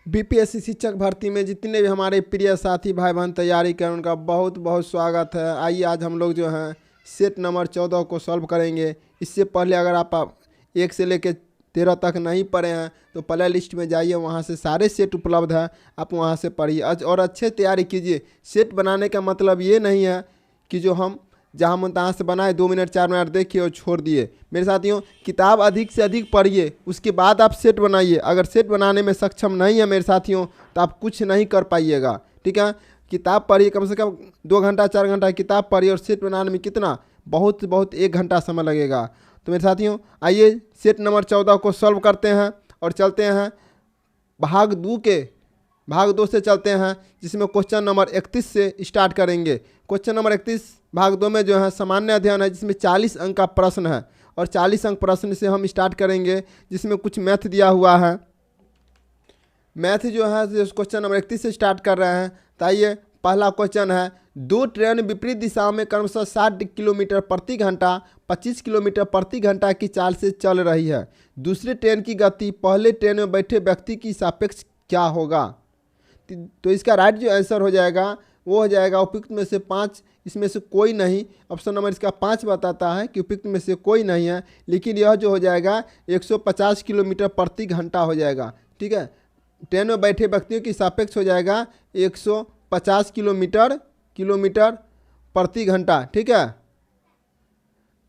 BPSC शिक्षक भर्ती में जितने भी हमारे प्रिय साथी भाई बहन तैयारी करें उनका बहुत बहुत स्वागत है। आइए आज हम लोग जो हैं सेट नंबर 14 को सॉल्व करेंगे। इससे पहले अगर आप 1 से लेकर 13 तक नहीं पढ़े हैं तो प्ले लिस्ट में जाइए, वहाँ से सारे सेट उपलब्ध हैं, आप वहाँ से पढ़िए और अच्छे तैयारी कीजिए। सेट बनाने का मतलब ये नहीं है कि जो हम जहाँ मन तहाँ से बनाए 2 मिनट 4 मिनट देखिए और छोड़ दिए। मेरे साथियों, किताब अधिक से अधिक पढ़िए, उसके बाद आप सेट बनाइए। अगर सेट बनाने में सक्षम नहीं है मेरे साथियों तो आप कुछ नहीं कर पाइएगा। ठीक है, किताब पढ़िए, कम से कम 2 घंटा 4 घंटा किताब पढ़िए और सेट बनाने में कितना बहुत 1 घंटा समय लगेगा। तो मेरे साथियों आइए सेट नंबर 14 को सॉल्व करते हैं और चलते हैं भाग 2 से चलते हैं, जिसमें क्वेश्चन नंबर 31 से स्टार्ट करेंगे। क्वेश्चन नंबर 31 भाग 2 में जो है सामान्य अध्ययन है, जिसमें 40 अंक का प्रश्न है और 40 अंक प्रश्न से हम स्टार्ट करेंगे, जिसमें कुछ मैथ दिया हुआ है। मैथ जो है क्वेश्चन नंबर 31 से स्टार्ट कर रहे हैं। तो आइए पहला क्वेश्चन है, 2 ट्रेन विपरीत दिशा में क्रमशः 60 किलोमीटर प्रति घंटा 25 किलोमीटर प्रति घंटा की चाल से चल रही है। दूसरे ट्रेन की गति पहले ट्रेन में बैठे व्यक्ति की सापेक्ष क्या होगा? तो इसका राइट जो आंसर हो जाएगा वो हो जाएगा उपयुक्त में से 5, इसमें से कोई नहीं। ऑप्शन नंबर इसका 5 बताता है कि उपयुक्त में से कोई नहीं है, लेकिन यह जो हो जाएगा 150 किलोमीटर प्रति घंटा हो जाएगा। ठीक है, ट्रेन में बैठे व्यक्तियों की सापेक्ष हो जाएगा 150 किलोमीटर प्रति घंटा। ठीक है,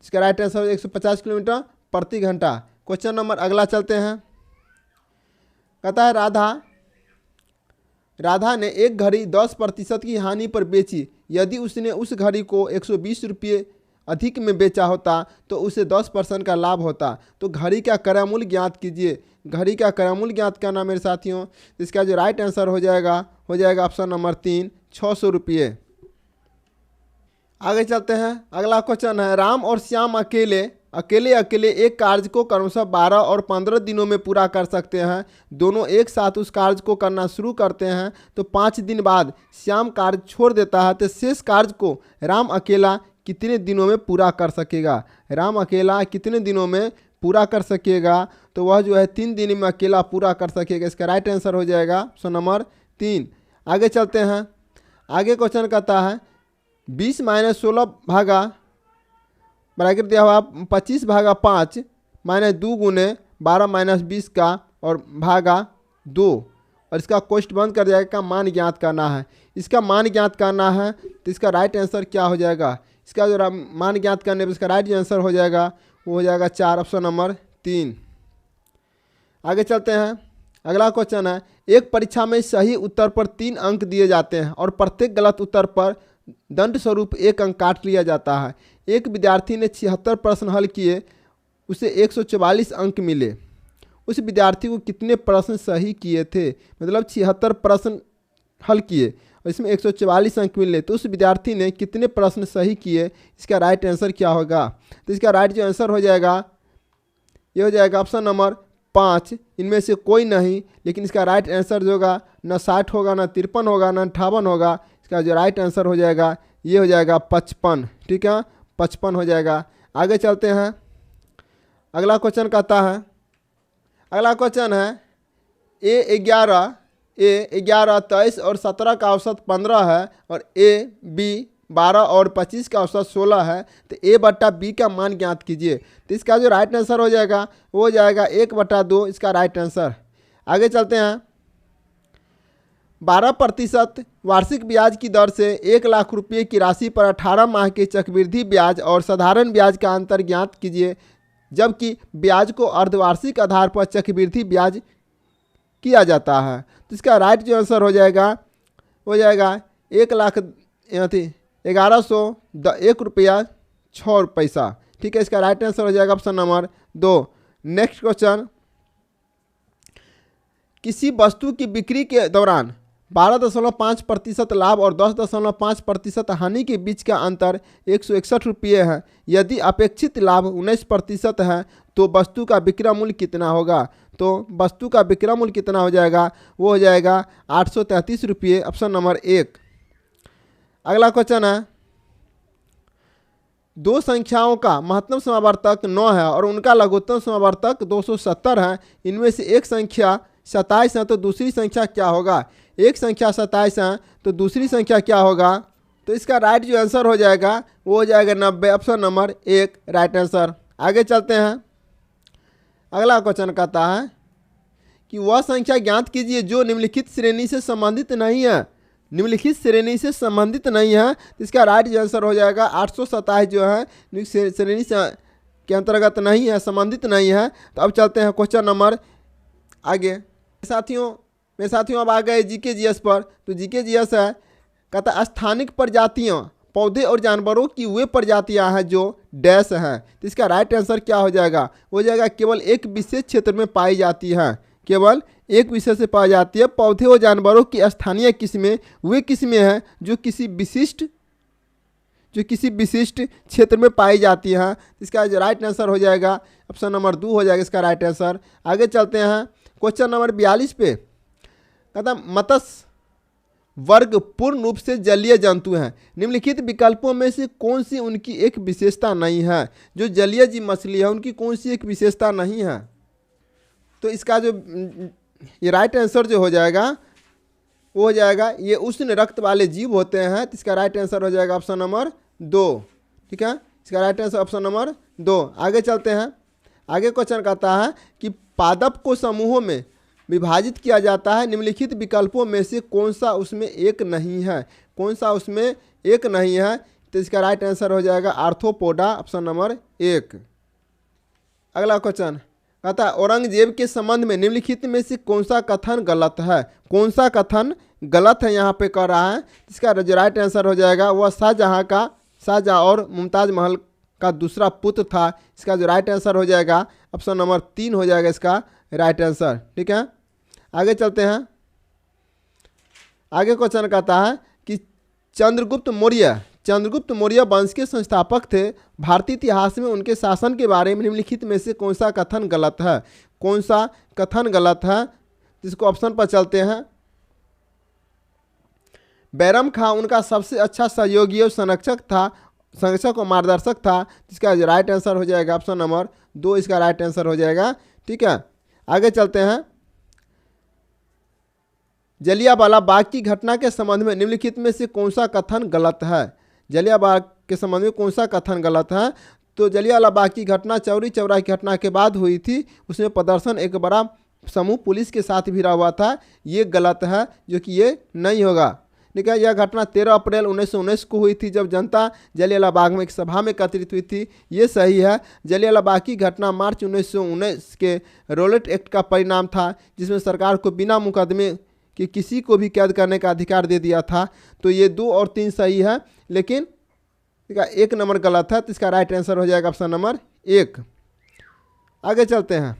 इसका राइट आंसर 150 किलोमीटर प्रति घंटा। क्वेश्चन नंबर अगला चलते हैं। कहता है राधा ने एक घड़ी 10% की हानि पर बेची। यदि उसने उस घड़ी को 120 रुपये अधिक में बेचा होता तो उसे 10% का लाभ होता। तो घड़ी का क्रय मूल्य ज्ञात कीजिए। घड़ी का क्रय मूल्य ज्ञात करना मेरे साथियों, इसका जो राइट आंसर हो जाएगा ऑप्शन नंबर 3, 600 रुपये। आगे चलते हैं। अगला क्वेश्चन है, राम और श्याम अकेले एक कार्य को क्रमशः 12 और 15 दिनों में पूरा कर सकते हैं। दोनों एक साथ उस कार्य को करना शुरू करते हैं तो 5 दिन बाद श्याम कार्य छोड़ देता है, तो शेष कार्य को राम अकेला कितने दिनों में पूरा कर सकेगा? राम अकेला कितने दिनों में पूरा कर सकेगा? तो वह जो है 3 दिन में अकेला पूरा कर सकेगा। इसका राइट आंसर हो जाएगा ऑप्शन नंबर 3। आगे चलते हैं। आगे क्वेश्चन कहता है 20 - 16 भागा ब्रैकेट दिया हुआ 25 भागा 5 - 2 गुने 12 - 20 का और भागा 2, और इसका कोष्ठ बंद कर जाएगा का मान ज्ञात करना है। इसका मान ज्ञात करना है तो इसका राइट आंसर क्या हो जाएगा? इसका जो मान ज्ञात करने पर इसका राइट आंसर हो जाएगा वो हो जाएगा 4, ऑप्शन नंबर 3। आगे चलते हैं। अगला क्वेश्चन है, एक परीक्षा में सही उत्तर पर 3 अंक दिए जाते हैं और प्रत्येक गलत उत्तर पर दंड स्वरूप 1 अंक काट लिया जाता है। एक विद्यार्थी ने 76 प्रश्न हल किए, उसे 144 अंक मिले। उस विद्यार्थी को कितने प्रश्न सही किए थे? मतलब 76 प्रश्न हल किए और इसमें 144 अंक मिले, तो उस विद्यार्थी ने कितने प्रश्न सही किए? इसका राइट आंसर क्या होगा? तो इसका राइट जो आंसर हो जाएगा ये हो जाएगा ऑप्शन नंबर 5, इनमें से कोई नहीं। लेकिन इसका राइट आंसर जो होगा ना 60 होगा, ना 53 होगा, ना 58 होगा। इसका जो राइट आंसर हो जाएगा ये हो जाएगा 55। ठीक है, 55 हो जाएगा। आगे चलते हैं। अगला क्वेश्चन कहता है, अगला क्वेश्चन है ए 11 23 और 17 का औसत 15 है और ए बी 12 और 25 का औसत 16 है, तो A/B का मान ज्ञात कीजिए। तो इसका जो राइट आंसर हो जाएगा वो हो जाएगा 1/2, इसका राइट आंसर। आगे चलते हैं। 12% वार्षिक ब्याज की दर से 1 लाख रुपये की राशि पर 18 माह के चक्रवृद्धि ब्याज और साधारण ब्याज का अंतर ज्ञात कीजिए, जबकि ब्याज को अर्धवार्षिक आधार पर चक्रवृद्धि ब्याज किया जाता है। तो इसका राइट जो आंसर हो जाएगा 1,11,01 रुपया 6 पैसा। ठीक है, इसका राइट आंसर हो जाएगा ऑप्शन नंबर 2। नेक्स्ट क्वेश्चन, किसी वस्तु की बिक्री के दौरान 12.5% लाभ और 10.5% हानि के बीच का अंतर 161 रुपये है। यदि अपेक्षित लाभ 19% है तो वस्तु का विक्रय मूल्य कितना होगा? तो वस्तु का विक्रय मूल्य कितना हो जाएगा? वो हो जाएगा 833 रुपये, ऑप्शन नंबर 1। अगला क्वेश्चन है, 2 संख्याओं का महत्तम समावर्तक 9 है और उनका लघुत्तम समावर्तक 270 है। इनमें से एक संख्या 27 है तो दूसरी संख्या क्या होगा, एक संख्या 27 है तो दूसरी संख्या क्या होगा। तो इसका राइट जो आंसर हो जाएगा वो हो जाएगा 90, ऑप्शन नंबर 1 राइट आंसर। आगे चलते हैं। अगला क्वेश्चन कहता है कि वह संख्या ज्ञात कीजिए जो निम्नलिखित श्रेणी से संबंधित नहीं है। निम्नलिखित श्रेणी से संबंधित नहीं है तो इसका राइट जो आंसर हो जाएगा 827 जो है श्रेणी से के अंतर्गत नहीं है, संबंधित नहीं है। तो अब चलते हैं क्वेश्चन नंबर आगे। मेरे साथियों अब आ गए जीके जीएस पर। तो जीके जीएस है, कहता है स्थानिक प्रजातियाँ पौधे और जानवरों की वे प्रजातियां हैं जो डैश हैं। तो इसका राइट आंसर क्या हो जाएगा, हो जाएगा केवल एक विशेष क्षेत्र में पाई जाती हैं, केवल एक विषय से पाई जाती है। पौधे और जानवरों की स्थानीय किस्में वे किस्में हैं जो किसी विशिष्ट क्षेत्र में पाई जाती हैं। इसका जो राइट आंसर हो जाएगा ऑप्शन नंबर 2 हो जाएगा इसका राइट आंसर। आगे चलते हैं क्वेश्चन नंबर 42 पे। कहता मत्स्य वर्ग पूर्ण रूप से जलीय जंतु हैं। निम्नलिखित विकल्पों में से कौन सी उनकी एक विशेषता नहीं है। जो जलीय जीव मछली है उनकी कौन सी एक विशेषता नहीं है। तो इसका जो ये राइट आंसर जो हो जाएगा वो हो जाएगा ये उष्ण रक्त वाले जीव होते हैं। तो इसका राइट आंसर हो जाएगा ऑप्शन नंबर 2। ठीक है, इसका राइट आंसर ऑप्शन नंबर 2। आगे चलते हैं। आगे क्वेश्चन कहता है कि पादप को समूहों में विभाजित किया जाता है। निम्नलिखित विकल्पों में से कौन सा उसमें एक नहीं है, कौन सा उसमें एक नहीं है। तो इसका राइट आंसर हो जाएगा आर्थ्रोपोडा, ऑप्शन नंबर 1। अगला क्वेश्चन कहता है औरंगजेब के संबंध में निम्नलिखित में से कौन सा कथन गलत है। कौन सा कथन गलत है यहाँ पे कह रहा है। इसका जो राइट आंसर हो जाएगा वह शाहजहाँ और मुमताज़ महल का दूसरा पुत्र था। इसका जो राइट आंसर हो जाएगा ऑप्शन नंबर 3 हो जाएगा इसका राइट आंसर। ठीक है, आगे चलते हैं। आगे क्वेश्चन कहता है कि चंद्रगुप्त मौर्य वंश के संस्थापक थे। भारतीय इतिहास में उनके शासन के बारे में निम्नलिखित में से कौन सा कथन गलत है। कौन सा कथन गलत है, जिसको ऑप्शन पर चलते हैं। बैरम खां उनका सबसे अच्छा सहयोगी और संरक्षक और मार्गदर्शक था। जिसका राइट आंसर हो जाएगा ऑप्शन नंबर 2 इसका राइट आंसर हो जाएगा। ठीक है, आगे चलते हैं। जलियांवाला बाग की घटना के संबंध में निम्नलिखित में से कौन सा कथन गलत है। जलियांवाला बाग के संबंध में कौन सा कथन गलत है। तो जलियांवाला बाग की घटना चौरी चौरा की घटना के बाद हुई थी। उसमें प्रदर्शन एक बड़ा समूह पुलिस के साथ भिड़ा हुआ था, ये गलत है, जो कि ये नहीं होगा। ठीक है, यह घटना 13 अप्रैल 1919 को हुई थी जब जनता जलियांवाला बाग में एक सभा में एकत्रित हुई थी, ये सही है। जलियांवाला बाग की घटना मार्च 1919 के रॉलेट एक्ट का परिणाम था, जिसमें सरकार को बिना मुकदमे कि किसी को भी कैद करने का अधिकार दे दिया था। तो ये 2 और 3 सही है, लेकिन इसका 1 नंबर गलत है। तो इसका राइट आंसर हो जाएगा ऑप्शन नंबर 1। आगे चलते हैं।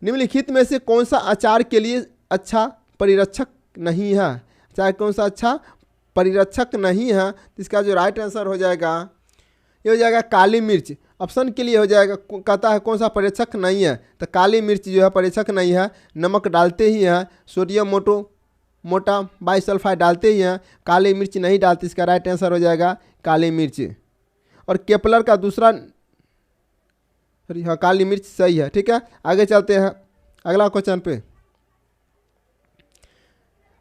निम्नलिखित में से कौन सा अचार के लिए अच्छा परिरक्षक नहीं है। अचार कौन सा अच्छा परिरक्षक नहीं है। तो इसका जो राइट आंसर हो जाएगा ये हो जाएगा काली मिर्च। ऑप्शन के लिए हो जाएगा, कहता है कौन सा परिरक्षक नहीं है। तो काली मिर्च जो है परिरक्षक नहीं है। नमक डालते ही हैं, सोडियम मोटा बाइसल्फाइड डालते ही हैं, काली मिर्च नहीं डालते। इसका राइट आंसर हो जाएगा काली मिर्च। और केपलर का दूसरा हाँ काली मिर्च सही है। ठीक है, आगे चलते हैं अगला क्वेश्चन पे।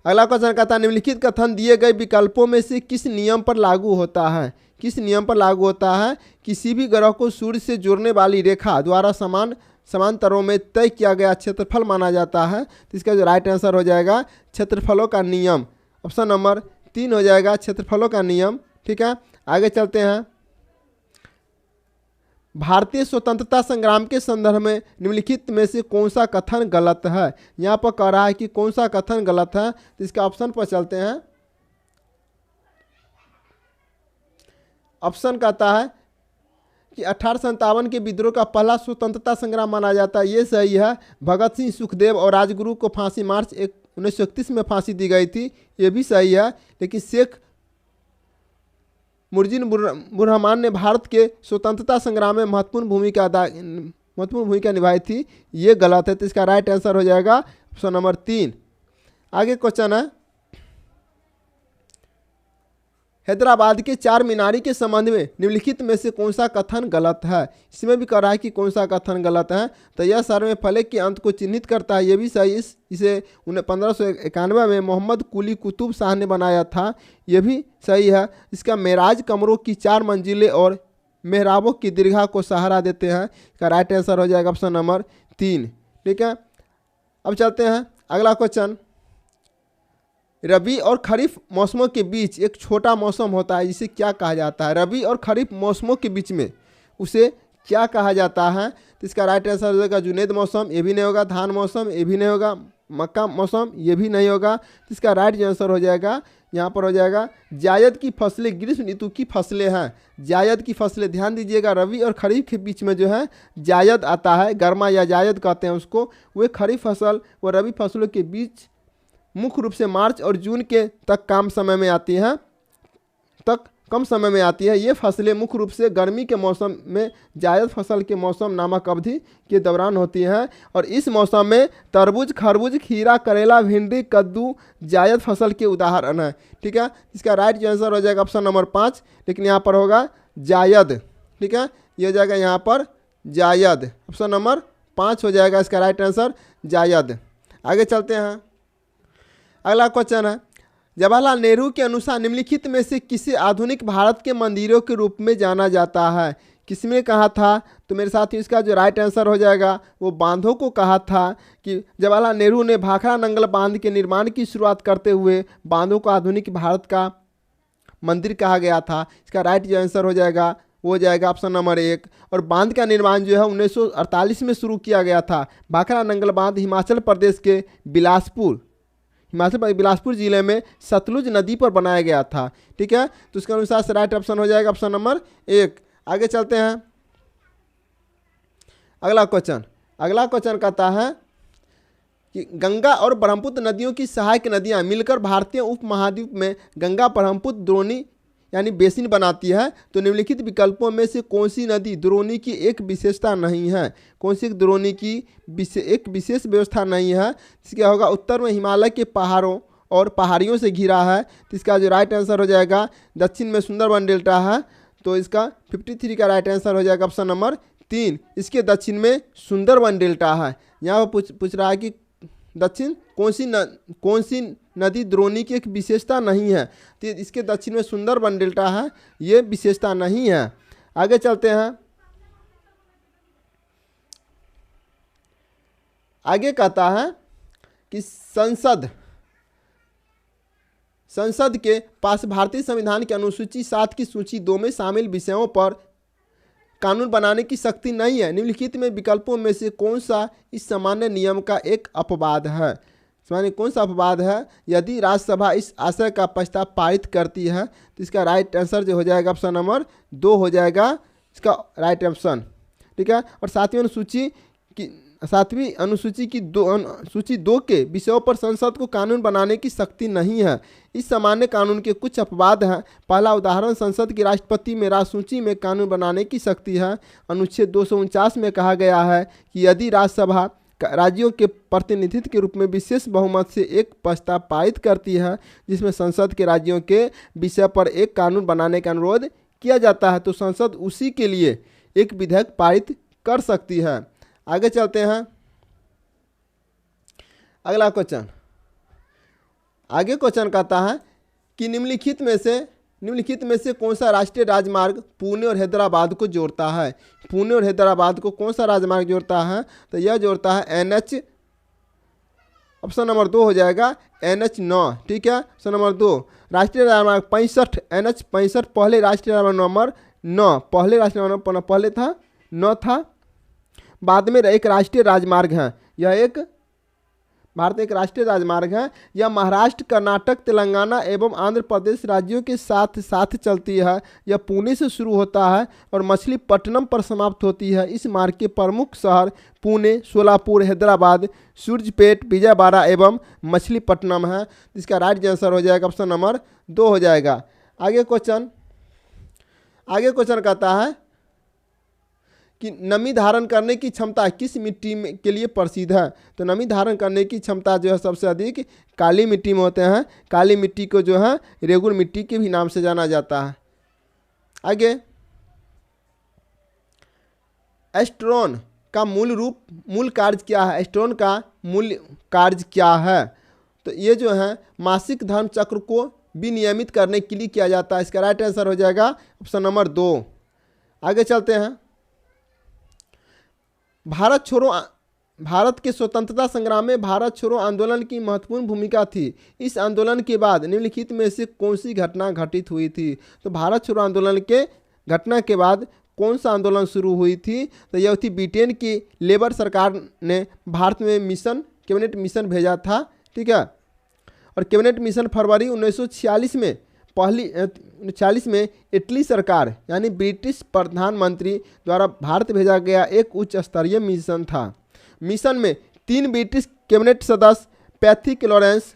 अगला क्वेश्चन कहता है निम्नलिखित कथन दिए गए विकल्पों में से किस नियम पर लागू होता है। किस नियम पर लागू होता है। किसी भी ग्रह को सूर्य से जोड़ने वाली रेखा द्वारा समांतरों में तय किया गया क्षेत्रफल माना जाता है। तो इसका जो राइट आंसर हो जाएगा क्षेत्रफलों का नियम, ऑप्शन नंबर 3 हो जाएगा क्षेत्रफलों का नियम। ठीक है, आगे चलते हैं। भारतीय स्वतंत्रता संग्राम के संदर्भ में निम्नलिखित में से कौन सा कथन गलत है। यहाँ पर कह रहा है कि कौन सा कथन गलत है। तो इसका ऑप्शन पर चलते हैं। ऑप्शन कहता है कि 1857 के विद्रोह का पहला स्वतंत्रता संग्राम माना जाता है, ये सही है। भगत सिंह, सुखदेव और राजगुरु को फांसी मार्च 1931 में फांसी दी गई थी, ये भी सही है। लेकिन शेख मुजीबुर्रहमान ने भारत के स्वतंत्रता संग्राम में महत्वपूर्ण भूमिका निभाई थी, ये गलत है। तो इसका राइट आंसर हो जाएगा ऑप्शन नंबर 3। आगे क्वेश्चन है हैदराबाद के चार मीनारी के संबंध में निम्नलिखित में से कौन सा कथन गलत है। इसमें भी कह रहा है कि कौन सा कथन गलत है। तो यह सर्वे फलक के अंत को चिन्हित करता है, ये भी सही। इसे 1591 में मोहम्मद कुली कुतुब शाह ने बनाया था, ये भी सही है। इसका मेराज कमरों की 4 मंजिलें और मेहराबों की दीर्घा को सहारा देते हैं। इसका राइट आंसर हो जाएगा ऑप्शन नंबर 3। ठीक है, अब चलते हैं अगला क्वेश्चन। रबी और खरीफ मौसमों के बीच एक छोटा मौसम होता है, जिसे क्या कहा जाता है। रबी और खरीफ मौसमों के बीच में उसे क्या कहा जाता है। तो इसका राइट आंसर हो जाएगा जुनैद मौसम, ये भी नहीं होगा। धान मौसम, ये भी नहीं होगा। मक्का मौसम, ये भी नहीं होगा। तो इसका राइट आंसर हो जाएगा, यहाँ पर हो जाएगा जायद की फसलें ग्रीष्म ऋतु की फसलें हैं। जायद की फसलें, ध्यान दीजिएगा, रबी और खरीफ के बीच में जो है जायद आता है, गर्मा या जायद कहते हैं उसको। वे खरीफ फसल व रबी फसलों के बीच मुख्य रूप से मार्च और जून के तक कम समय में आती है। ये फसलें मुख्य रूप से गर्मी के मौसम में जायद फसल के मौसम नामक अवधि के दौरान होती हैं। और इस मौसम में तरबूज, खरबूज, खीरा, करेला, भिंडी, कद्दू जायद फसल के उदाहरण हैं। ठीक है, इसका राइट आंसर हो जाएगा ऑप्शन नंबर 5, लेकिन यहाँ पर होगा जायद। ठीक है, ये हो जाएगा यहाँ पर जायद, ऑप्शन नंबर 5 हो जाएगा इसका राइट आंसर जायद। आगे चलते हैं, अगला क्वेश्चन है, जवाहरलाल नेहरू के अनुसार निम्नलिखित में से किसे आधुनिक भारत के मंदिरों के रूप में जाना जाता है। किसमें कहा था। तो मेरे साथ ही इसका जो राइट आंसर हो जाएगा वो बांधों को कहा था कि जवाहरलाल नेहरू ने भाखड़ा नंगल बांध के निर्माण की शुरुआत करते हुए बांधों को आधुनिक भारत का मंदिर कहा गया था। इसका राइट जो आंसर हो जाएगा वो हो जाएगा ऑप्शन नंबर 1। और बांध का निर्माण जो है 1948 में शुरू किया गया था। भाखड़ा नंगल बांध हिमाचल प्रदेश के बिलासपुर जिले में सतलुज नदी पर बनाया गया था। ठीक है, तो उसके अनुसार से राइट ऑप्शन हो जाएगा ऑप्शन नंबर 1। आगे चलते हैं, अगला क्वेश्चन कहता है कि गंगा और ब्रह्मपुत्र नदियों की सहायक नदियां मिलकर भारतीय उपमहाद्वीप में गंगा ब्रह्मपुत्र द्रोणी यानी बेसिन बनाती है। तो निम्नलिखित विकल्पों में से कौन सी नदी द्रोणी की एक विशेषता नहीं है। कौन सी द्रोणी की एक विशेष व्यवस्था नहीं है। इसका होगा उत्तर में हिमालय के पहाड़ों और पहाड़ियों से घिरा है। तो इसका जो राइट आंसर हो जाएगा दक्षिण में सुंदरबन डेल्टा है। तो इसका 53 का राइट आंसर हो जाएगा ऑप्शन नंबर 3। इसके दक्षिण में सुंदरबन डेल्टा है। यहाँ पर पूछ रहा है कि दक्षिण कौन सी नदी द्रोणी की एक विशेषता नहीं है। तो इसके दक्षिण में सुंदरबन डेल्टा है, ये विशेषता नहीं है। आगे चलते हैं, आगे कहता है कि संसद के पास भारतीय संविधान के अनुसूची 7 की सूची 2 में शामिल विषयों पर कानून बनाने की शक्ति नहीं है। निम्नलिखित में विकल्पों में से कौन सा इस सामान्य नियम का एक अपवाद है। सामान्य कौन सा अपवाद है। यदि राज्यसभा इस आशय का प्रस्ताव पारित करती है तो इसका राइट आंसर जो हो जाएगा ऑप्शन नंबर 2 हो जाएगा इसका राइट ऑप्शन। ठीक है, और सातवीं अनुसूची की सूची 2 के विषयों पर संसद को कानून बनाने की शक्ति नहीं है। इस सामान्य कानून के कुछ अपवाद हैं। पहला उदाहरण, संसद की राष्ट्रपति में राजसूची में कानून बनाने की शक्ति है। अनुच्छेद 249 में कहा गया है कि यदि राज्यसभा राज्यों के प्रतिनिधित्व के रूप में विशेष बहुमत से एक प्रस्ताव पारित करती है जिसमें संसद के राज्यों के विषय पर एक कानून बनाने का अनुरोध किया जाता है तो संसद उसी के लिए एक विधेयक पारित कर सकती है। आगे चलते हैं, अगला क्वेश्चन। आगे क्वेश्चन कहता है कि निम्नलिखित में से कौन सा राष्ट्रीय राजमार्ग पुणे और हैदराबाद को जोड़ता है। पुणे और हैदराबाद को कौन सा राजमार्ग जोड़ता है। तो यह जोड़ता है NH, ऑप्शन नंबर 2 हो जाएगा NH9। ठीक है, ऑप्शन नंबर 2 राष्ट्रीय राजमार्ग 65 NH 65 पहले राष्ट्रीय राजमार्ग नंबर 9, पहले राष्ट्रीय राजमार्ग पहले था 9 था, बाद में एक राष्ट्रीय राजमार्ग है। यह एक भारत एक राष्ट्रीय राजमार्ग है। यह महाराष्ट्र, कर्नाटक, तेलंगाना एवं आंध्र प्रदेश राज्यों के साथ साथ चलती है। यह पुणे से शुरू होता है और मछलीपट्टनम पर समाप्त होती है। इस मार्ग के प्रमुख शहर पुणे, सोलापुर, हैदराबाद, सूरजपेट, विजयवाड़ा एवं मछलीपट्टनम है। इसका राइट आंसर हो जाएगा ऑप्शन नंबर 2 हो जाएगा। आगे क्वेश्चन कहता है कि नमी धारण करने की क्षमता किस मिट्टी में के लिए प्रसिद्ध है। तो नमी धारण करने की क्षमता जो है सबसे अधिक काली मिट्टी में होते हैं। काली मिट्टी को जो है रेगुर मिट्टी के भी नाम से जाना जाता है। आगे, एस्ट्रोन का मूल कार्य क्या है। एस्ट्रोन का मूल कार्य क्या है। तो ये जो है मासिक धर्म चक्र को विनियमित करने के लिए किया जाता है। इसका राइट आंसर हो जाएगा ऑप्शन नंबर 2। आगे चलते हैं। भारत के स्वतंत्रता संग्राम में भारत छोड़ो आंदोलन की महत्वपूर्ण भूमिका थी। इस आंदोलन के बाद निम्नलिखित में से कौन सी घटना घटित हुई थी। तो भारत छोड़ो आंदोलन के घटना के बाद कौन सा आंदोलन शुरू हुई थी। तो यह थी ब्रिटेन की लेबर सरकार ने भारत में कैबिनेट मिशन भेजा था। ठीक है, और कैबिनेट मिशन फरवरी 1946 में 1946 में इटली सरकार यानी ब्रिटिश प्रधानमंत्री द्वारा भारत भेजा गया एक उच्च स्तरीय मिशन था। मिशन में 3 ब्रिटिश कैबिनेट सदस्य पैथिक लॉरेंस,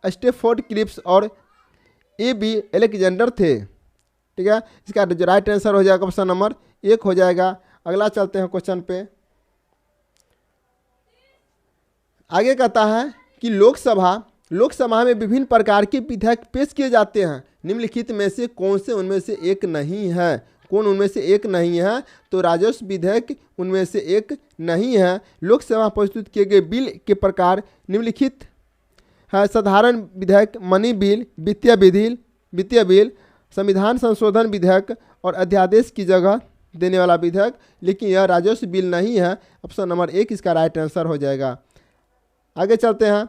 स्टेफोर्ड क्रिप्स और A.B. अलेक्जेंडर थे। ठीक है, इसका जो राइट आंसर हो जाएगा ऑप्शन नंबर 1 हो जाएगा। अगला चलते हैं क्वेश्चन पे। आगे कहता है कि लोकसभा में विभिन्न प्रकार के विधेयक पेश किए जाते हैं। निम्नलिखित में से कौन से उनमें से एक नहीं है। कौन उनमें से एक नहीं है। तो राजस्व विधेयक उनमें से एक नहीं है। लोकसभा प्रस्तुत किए गए बिल के प्रकार निम्नलिखित है। साधारण विधेयक, मनी बिल, वित्तीय बिल, संविधान संशोधन विधेयक और अध्यादेश की जगह देने वाला विधेयक। लेकिन यह राजस्व बिल नहीं है। ऑप्शन नंबर 1 इसका राइट आंसर हो जाएगा। आगे चलते हैं।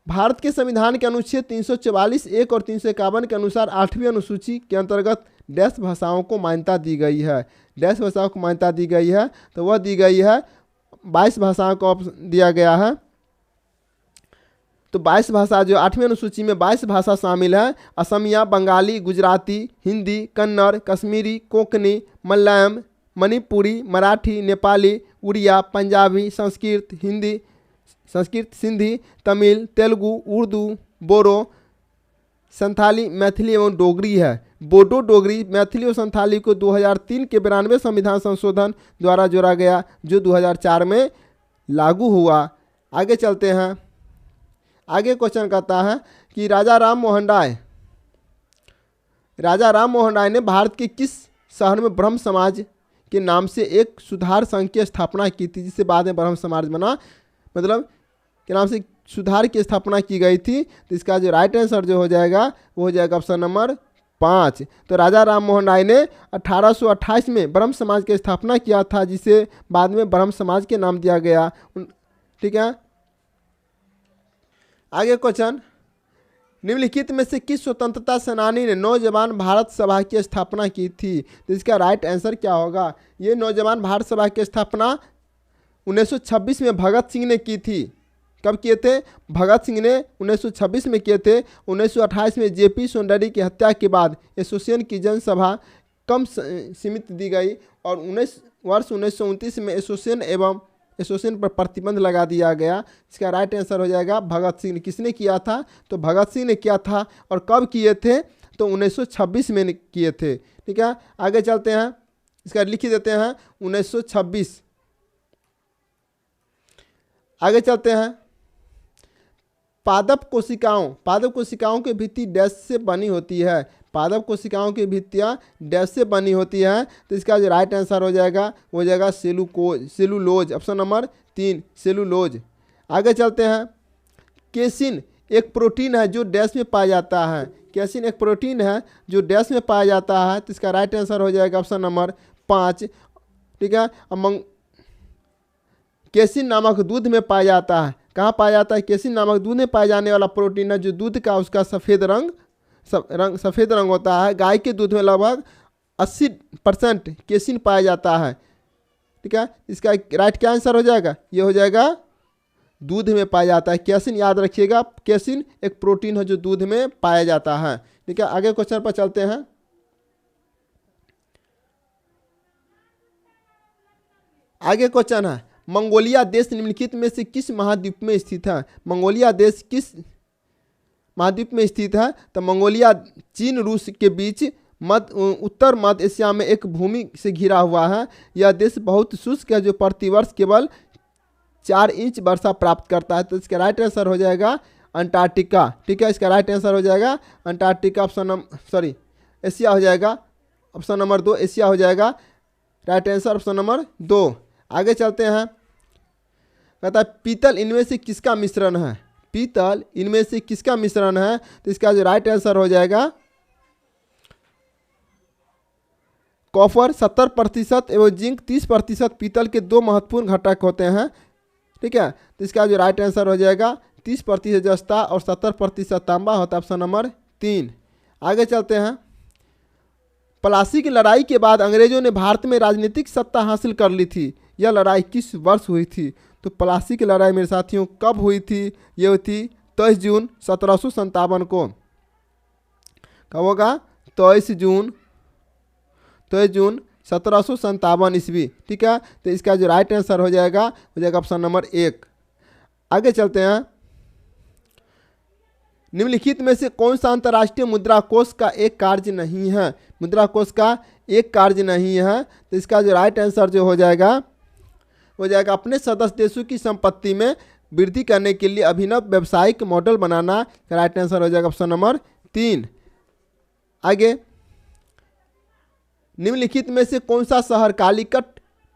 भारत के संविधान के अनुच्छेद 344(1) और 351 के अनुसार 8वीं अनुसूची के अंतर्गत डैश भाषाओं को मान्यता दी गई है। डैश भाषाओं को मान्यता दी गई है। तो वह दी गई है 22 भाषाओं को दिया गया है। तो 22 भाषा, जो 8वीं अनुसूची में 22 भाषा शामिल है। असमिया, बंगाली, गुजराती, हिंदी, कन्नड़, कश्मीरी, कोंकणी, मलयालम, मणिपुरी, मराठी, नेपाली, उड़िया, पंजाबी, संस्कृत, सिंधी, तमिल, तेलुगु, उर्दू, बोरो, संथाली, मैथिली एवं डोगरी है। बोडो, डोगरी, मैथिली और संथाली को 2003 के 92 संविधान संशोधन द्वारा जोड़ा गया, जो 2004 में लागू हुआ। आगे चलते हैं। आगे क्वेश्चन कहता है कि राजा राम मोहन राय ने भारत के किस शहर में ब्रह्म समाज के नाम से एक सुधार संघ की स्थापना की थी, जिससे बाद में ब्रह्म समाज बना, मतलब के नाम से सुधार की स्थापना की गई थी। तो इसका जो राइट आंसर जो हो जाएगा वो हो जाएगा ऑप्शन नंबर 5। तो राजा राम मोहन राय ने 1828 में ब्रह्म समाज की स्थापना किया था, जिसे बाद में ब्रह्म समाज के नाम दिया गया। ठीक है, आगे क्वेश्चन। निम्नलिखित में से किस स्वतंत्रता सेनानी ने नौजवान भारत सभा की स्थापना की थी। तो इसका राइट आंसर क्या होगा। ये नौजवान भारत सभा की स्थापना 1926 में भगत सिंह ने की थी। कब किए थे। भगत सिंह ने 1926 में किए थे। 1928 में JP सोंडरी की हत्या के बाद एसोसिएशन की जनसभा कम सीमित दी गई और 1929 में एसोसिएशन पर प्रतिबंध लगा दिया गया। इसका राइट आंसर हो जाएगा भगत सिंह। किसने किया था। तो भगत सिंह ने किया था। और कब किए थे। तो 1926 में किए थे। ठीक है, आगे चलते हैं। इसका लिख ही देते हैं 1926। आगे चलते हैं। पादप कोशिकाओं की भित्ति डैश से बनी होती है। पादप कोशिकाओं की भित्तियाँ डैश से बनी होती है। तो इसका जो राइट आंसर हो जाएगा वो हो जाएगा सेलुलोज। Option number 3 cellulose. आगे चलते हैं। केसिन एक प्रोटीन है जो डैश में पाया जाता है। केसिन एक प्रोटीन है जो डैश में पाया जाता है। तो इसका राइट आंसर हो जाएगा ऑप्शन नंबर 5। ठीक है, केसिन नामक दूध में पाया जाता है। कहाँ पाया जाता है। केसिन नामक दूध में पाए जाने वाला प्रोटीन है जो दूध का उसका सफ़ेद रंग होता है। गाय के दूध में लगभग 80% केसिन पाया जाता है। ठीक है, इसका राइट क्या आंसर हो जाएगा। ये हो जाएगा दूध में पाया जाता है। केसिन याद रखिएगा, केसिन एक प्रोटीन है जो दूध में पाया जाता है। ठीक है, आगे क्वेश्चन पर चलते हैं। आगे क्वेश्चन है। मंगोलिया देश निम्नलिखित में से किस महाद्वीप में स्थित है। मंगोलिया देश किस महाद्वीप में स्थित है। तो मंगोलिया चीन रूस के बीच उत्तर मध्य एशिया में एक भूमि से घिरा हुआ है। यह देश बहुत शुष्क है जो प्रतिवर्ष केवल 4 इंच वर्षा प्राप्त करता है। तो इसका राइट आंसर हो जाएगा अंटार्कटिका। ठीक है, इसका राइट आंसर हो जाएगा अंटार्कटिका। एशिया हो जाएगा ऑप्शन नंबर 2, एशिया हो जाएगा राइट आंसर ऑप्शन नंबर 2। आगे चलते हैं, कहता है पीतल इनमें से किसका मिश्रण है। पीतल इनमें से किसका मिश्रण है। तो इसका जो राइट आंसर हो जाएगा कॉपर 70% एवं जिंक 30% पीतल के 2 महत्वपूर्ण घटक होते हैं। ठीक है, तो इसका जो राइट आंसर हो जाएगा 30% जस्ता और 70% तांबा होता है ऑप्शन नंबर 3। आगे चलते हैं, प्लासी की लड़ाई के बाद अंग्रेजों ने भारत में राजनीतिक सत्ता हासिल कर ली थी। यह लड़ाई किस वर्ष हुई थी। तो प्लासी की लड़ाई मेरे साथियों कब हुई थी। ये हुई थी 23 जून 1757 को। कब होगा 23 जून 1757 ईस्वी। ठीक है, तो इसका जो राइट आंसर हो जाएगा ऑप्शन नंबर 1। आगे चलते हैं, निम्नलिखित में से कौन सा अंतर्राष्ट्रीय मुद्रा कोष का एक कार्य नहीं है। मुद्रा कोष का एक कार्य नहीं है। तो इसका जो राइट आंसर जो हो जाएगा अपने सदस्य देशों की संपत्ति में वृद्धि करने के लिए अभिनव व्यावसायिक मॉडल बनाना। राइट आंसर हो जाएगा ऑप्शन नंबर 3। आगे, निम्नलिखित में से कौन सा शहर कालीकट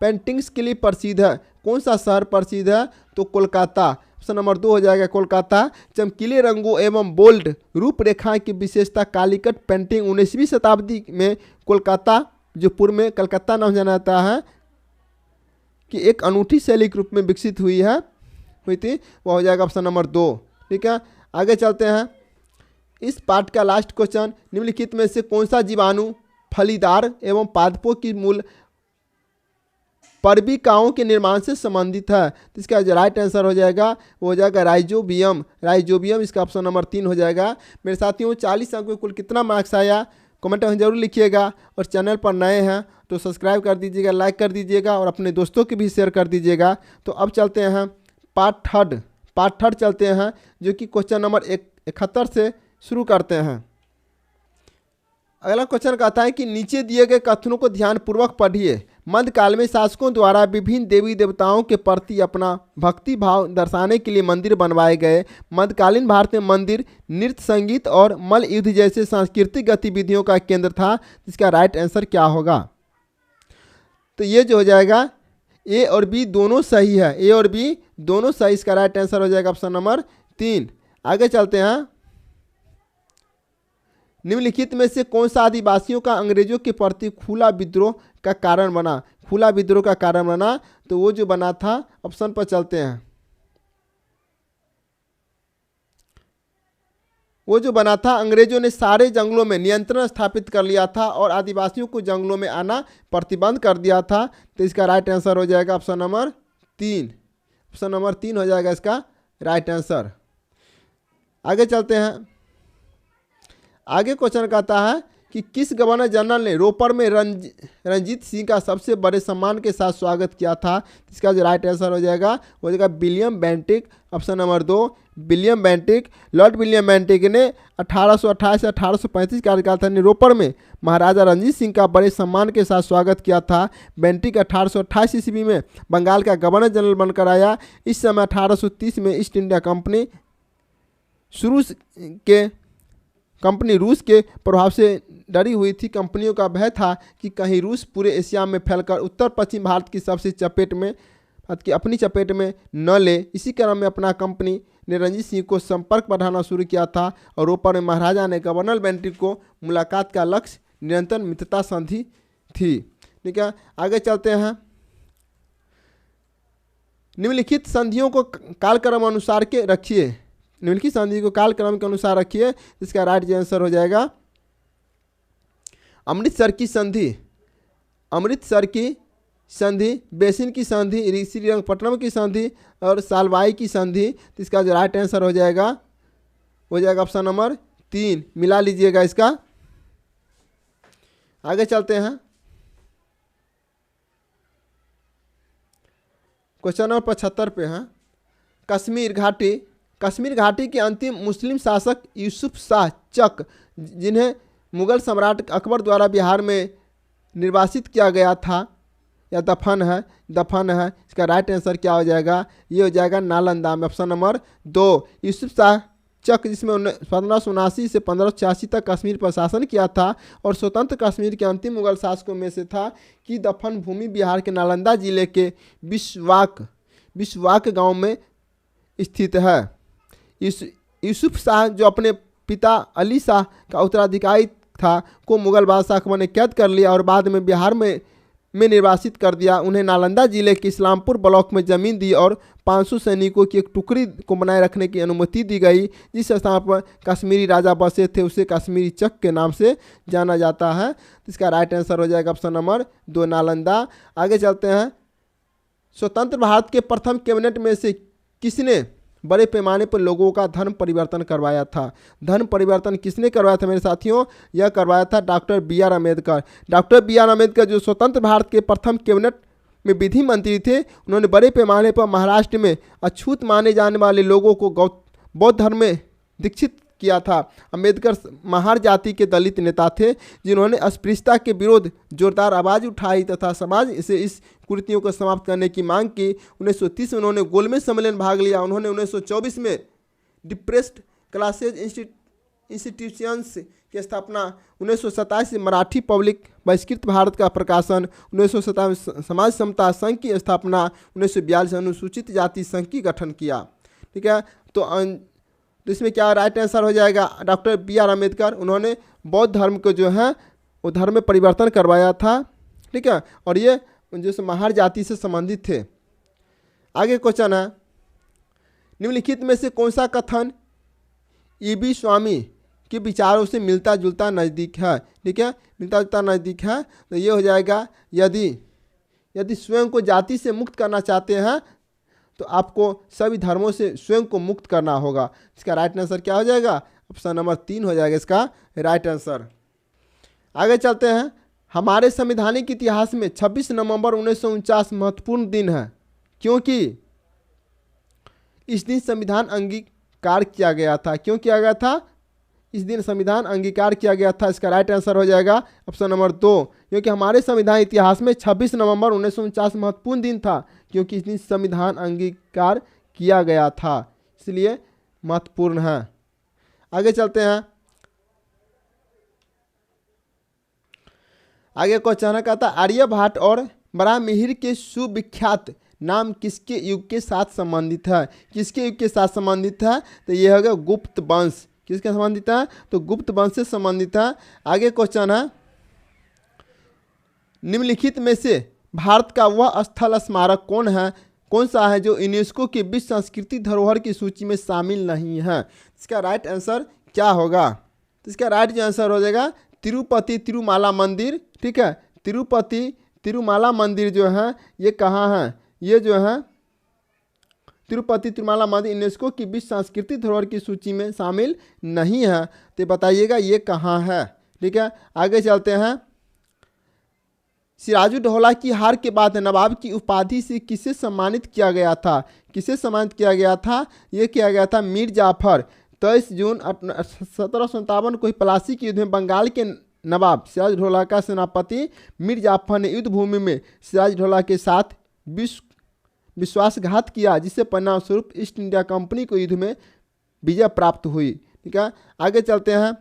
पेंटिंग्स के लिए प्रसिद्ध है। कौन सा शहर प्रसिद्ध है। तो कोलकाता ऑप्शन नंबर 2 हो जाएगा कोलकाता। चमकीले रंगों एवं बोल्ड रूपरेखाएं की विशेषता कालीकट पेंटिंग 19वीं शताब्दी में कोलकाता, जो पूर्व में कलकत्ता नाम जाना जाता है, कि एक अनूठी शैली के रूप में विकसित हुई थी, वह हो जाएगा ऑप्शन नंबर 2। ठीक है, आगे चलते हैं, इस पार्ट का लास्ट क्वेश्चन, निम्नलिखित में से कौन सा जीवाणु फलीदार एवं पादपों की मूल पर्बिकाओं के निर्माण से संबंधित है। तो इसका जो राइट आंसर हो जाएगा वो हो जाएगा राइजोबियम। इसका ऑप्शन नंबर 3 हो जाएगा। मेरे साथियों 40 अंक में कुल कितना मार्क्स आया कमेंट में जरूर लिखिएगा, और चैनल पर नए हैं तो सब्सक्राइब कर दीजिएगा, लाइक कर दीजिएगा और अपने दोस्तों के भी शेयर कर दीजिएगा। तो अब चलते हैं पार्ट थर्ड चलते हैं, जो कि क्वेश्चन नंबर 71 से शुरू करते हैं। अगला क्वेश्चन कहता है कि नीचे दिए गए कथनों को ध्यानपूर्वक पढ़िए। मध्यकाल में शासकों द्वारा विभिन्न देवी देवताओं के प्रति अपना भक्ति भाव दर्शाने के लिए मंदिर बनवाए गए। मध्यकालीन भारत में मंदिर नृत्य, संगीत और मल्ल युद्ध जैसे सांस्कृतिक गतिविधियों का केंद्र था। इसका राइट आंसर क्या होगा। तो ये जो हो जाएगा ए और बी दोनों सही है, ए और बी दोनों सही। इसका राइट आंसर हो जाएगा ऑप्शन नंबर 3। आगे चलते हैं, निम्नलिखित में से कौन सा आदिवासियों का अंग्रेजों के प्रति खुला विद्रोह का कारण बना। खुला विद्रोह का कारण बना, तो वो जो बना था, ऑप्शन पर चलते हैं, वो जो बना था, अंग्रेजों ने सारे जंगलों में नियंत्रण स्थापित कर लिया था और आदिवासियों को जंगलों में आना प्रतिबंध कर दिया था। तो इसका राइट आंसर हो जाएगा ऑप्शन नंबर 3। ऑप्शन नंबर 3 हो जाएगा इसका राइट आंसर। आगे चलते हैं, आगे क्वेश्चन कहता है कि किस गवर्नर जनरल ने रोपर में रंजीत सिंह का सबसे बड़े सम्मान के साथ स्वागत किया था। इसका जो राइट आंसर हो जाएगा William Bentinck. Option number 2 William Bentinck. Lord William Bentinck ने 1828 से 1835 कार्यकाल था रोपर में महाराजा रंजीत सिंह का बड़े सम्मान के साथ स्वागत किया था। बेंटिक 1828 ईस्वी में बंगाल का गवर्नर जनरल बनकर आया। इस समय 1830 में ईस्ट इंडिया कंपनी रूस के प्रभाव से डरी हुई थी। कंपनियों का भय था कि कहीं रूस पूरे एशिया में फैलकर उत्तर पश्चिम भारत की अपनी चपेट में न ले। इसी क्रम में अपना कंपनी ने रंजीत सिंह को संपर्क बढ़ाना शुरू किया था और रोपर में महाराजा ने गवर्नर बेंटिक को मुलाकात का लक्ष्य निरंतर मित्रता संधि थी। ठीक है, आगे चलते हैं, निम्नलिखित संधियों को कालक्रम अनुसार के रखिए। निम्नलिखित संधि को कालक्रम के अनुसार रखिए। इसका राइट आंसर हो जाएगा अमृतसर की संधि, बेसिन की संधि, श्रीरंगपट्टनम की संधि और सालवाई की संधि। तो इसका जो राइट आंसर हो जाएगा ऑप्शन नंबर 3। मिला लीजिएगा इसका। आगे चलते हैं, क्वेश्चन नंबर 75 पे हैं। कश्मीर घाटी के अंतिम मुस्लिम शासक यूसुफ शाह चक, जिन्हें मुगल सम्राट अकबर द्वारा बिहार में निर्वासित किया गया था या दफन है। इसका राइट आंसर क्या हो जाएगा? ये हो जाएगा नालंदा में, ऑप्शन नंबर 2। यूसुफ शाह चक, जिसमें 1579 से 1586 तक कश्मीर पर शासन किया था और स्वतंत्र कश्मीर के अंतिम मुगल शासकों में से था, की दफन भूमि बिहार के नालंदा जिले के बिस्वाक गांव में स्थित है। यूसुफ शाह जो अपने पिता अली शाह का उत्तराधिकारी था को मुगल बादशाह अकबर ने कैद कर लिया और बाद में बिहार में निर्वासित कर दिया। उन्हें नालंदा जिले के इस्लामपुर ब्लॉक में ज़मीन दी और 500 सैनिकों की एक टुकड़ी को बनाए रखने की अनुमति दी गई। जिस स्थान पर कश्मीरी राजा बसे थे उसे कश्मीरी चक के नाम से जाना जाता है। इसका राइट आंसर हो जाएगा ऑप्शन नंबर 2 नालंदा। आगे चलते हैं। स्वतंत्र भारत के प्रथम कैबिनेट में से किसने बड़े पैमाने पर लोगों का धर्म परिवर्तन करवाया था? धर्म परिवर्तन किसने करवाया था मेरे साथियों? यह करवाया था doctor B R Ambedkar. Doctor B R Ambedkar जो स्वतंत्र भारत के प्रथम कैबिनेट में विधि मंत्री थे, उन्होंने बड़े पैमाने पर महाराष्ट्र में अछूत माने जाने वाले लोगों को बौद्ध धर्म में दीक्षित किया था। अम्बेडकर महार जाति के दलित नेता थे जिन्होंने अस्पृश्यता के विरोध जोरदार आवाज़ उठाई तथा समाज से इस कुरीतियों को समाप्त करने की मांग की। 1930 में उन्होंने गोलमेज सम्मेलन में भाग लिया। उन्होंने 1924 में डिप्रेस्ड क्लासेज इंस्टीट्यूशंस की स्थापना, 1927 में मराठी पब्लिक बहिष्कृत भारत का प्रकाशन, 1957 समाज समता संघ की स्थापना, 1942 अनुसूचित जाति संघ की गठन किया। ठीक है, तो इसमें क्या राइट आंसर हो जाएगा? डॉक्टर बी आर अम्बेडकर, उन्होंने बौद्ध धर्म को जो है वो धर्म में परिवर्तन करवाया था। ठीक है, और ये जो महार जाति से संबंधित थे। आगे क्वेश्चन है, निम्नलिखित में से कौन सा कथन ई.बी. स्वामी के विचारों से मिलता जुलता नज़दीक है? ठीक है, मिलता जुलता नज़दीक है तो ये हो जाएगा, यदि स्वयं को जाति से मुक्त करना चाहते हैं तो आपको सभी धर्मों से स्वयं को मुक्त करना होगा। इसका राइट आंसर क्या हो जाएगा? ऑप्शन नंबर 3 हो जाएगा इसका राइट आंसर। आगे चलते हैं। हमारे संवैधानिक इतिहास में 26 नवंबर 1949 महत्वपूर्ण दिन है क्योंकि इस दिन संविधान अंगीकार किया गया था। क्यों किया गया था? इस दिन संविधान अंगीकार किया गया था। इसका राइट आंसर हो जाएगा ऑप्शन नंबर 2, क्योंकि हमारे संविधान इतिहास में 26 नवंबर 1949 महत्वपूर्ण दिन था क्योंकि इस दिन संविधान अंगीकार किया गया था, इसलिए महत्वपूर्ण है। आगे चलते हैं। आगे क्वेश्चन कहता है, आर्यभट्ट और बराहमिहिर के सुविख्यात नाम किसके युग के साथ संबंधित है? किसके युग के साथ संबंधित है? तो यह होगा गुप्त वंश। किसके संबंधित है? तो गुप्त वंश से संबंधित है। आगे क्वेश्चन है, निम्नलिखित में से भारत का वह स्थल स्मारक कौन सा है जो यूनेस्को की विश्व सांस्कृतिक धरोहर की सूची में शामिल नहीं है? इसका राइट आंसर क्या होगा? तो इसका राइट आंसर हो जाएगा तिरुपति तिरुमाला मंदिर। ठीक है, तिरुपति तिरुमाला मंदिर जो है ये कहाँ है? ये जो है तिरुपति तिरुमाला मंदिर यूनेस्को की विश्व सांस्कृतिक धरोहर की सूची में शामिल नहीं है। तो बताइएगा ये कहाँ है। ठीक है, आगे चलते हैं। सिराजुद्दौला की हार के बाद नवाब की उपाधि से किसे सम्मानित किया गया था? किसे सम्मानित किया गया था? ये किया गया था मीर जाफर। 23 जून 1757 को प्लासी के युद्ध में बंगाल के नवाब सिराजुद्दौला का सेनापति मीर जाफर ने युद्ध भूमि में सिराजुद्दौला के साथ विश्वासघात किया, जिससे परिणाम स्वरूप ईस्ट इंडिया कंपनी को युद्ध में विजय प्राप्त हुई। ठीक है, आगे चलते हैं।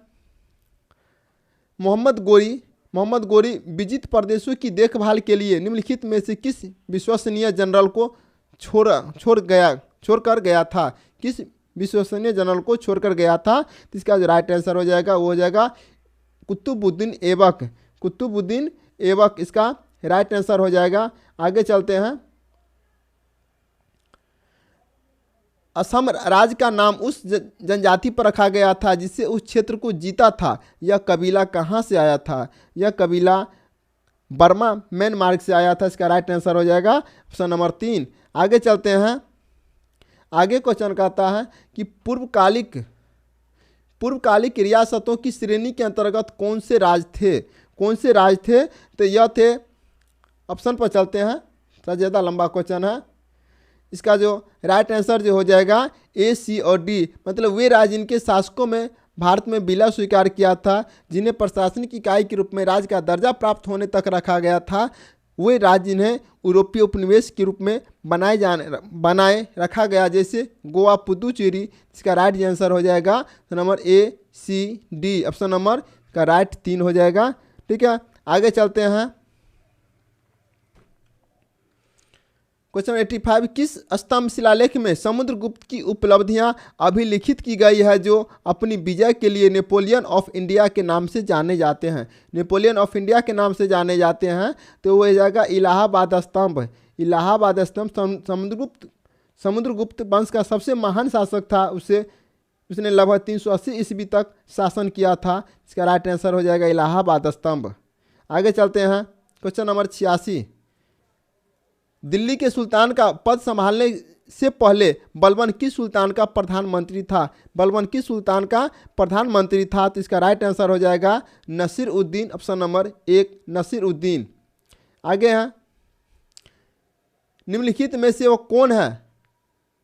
मोहम्मद गोरी विजित प्रदेशों की देखभाल के लिए निम्नलिखित में से किस विश्वसनीय जनरल को छोड़कर गया था? किस विश्वसनीय जनरल को छोड़कर गया था? तो इसका जो राइट आंसर हो जाएगा वो हो जाएगा कुतुबुद्दीन ऐबक। इसका राइट आंसर हो जाएगा। आगे चलते हैं। असम राज्य का नाम उस जनजाति पर रखा गया था जिससे उस क्षेत्र को जीता था। यह कबीला कहाँ से आया था? यह कबीला बर्मा म्यांमार से आया था। इसका राइट आंसर हो जाएगा ऑप्शन नंबर 3। आगे चलते हैं। आगे क्वेश्चन कहता है कि पूर्वकालिक रियासतों की श्रेणी के अंतर्गत कौन से राज थे? तो यह थे, ऑप्शन पर चलते हैं, थोड़ा ज़्यादा लंबा क्वेश्चन है। इसका जो राइट आंसर जो हो जाएगा A, C और D, मतलब वे राज्य इनके शासकों में भारत में विलय स्वीकार किया था, जिन्हें प्रशासनिक इकाई के रूप में राज्य का दर्जा प्राप्त होने तक रखा गया था, वे राज्य जिन्हें यूरोपीय उपनिवेश के रूप में बनाए रखा गया, जैसे गोवा, पुदुचेरी। इसका राइट आंसर हो जाएगा number A, C, D. Option number का राइट 3 हो जाएगा। ठीक है, आगे चलते हैं। क्वेश्चन 85, किस स्तंभ शिलालेख में समुद्रगुप्त की उपलब्धियां अभिलिखित की गई है, जो अपनी विजय के लिए नेपोलियन ऑफ इंडिया के नाम से जाने जाते हैं? नेपोलियन ऑफ इंडिया के नाम से जाने जाते हैं, तो वो हो जाएगा इलाहाबाद स्तंभ। इलाहाबाद स्तंभ समुद्रगुप्त वंश का सबसे महान शासक था, उसने लगभग 380 ईस्वी तक शासन किया था। इसका राइट आंसर हो जाएगा इलाहाबाद स्तंभ। आगे चलते हैं। क्वेश्चन नंबर 86, दिल्ली के सुल्तान का पद संभालने से पहले बलबन किस सुल्तान का प्रधानमंत्री था? बलबन किस सुल्तान का प्रधानमंत्री था? तो इसका राइट आंसर हो जाएगा Nasiruddin. Option number 1, Nasiruddin. आगे हैं, निम्नलिखित में से वो कौन है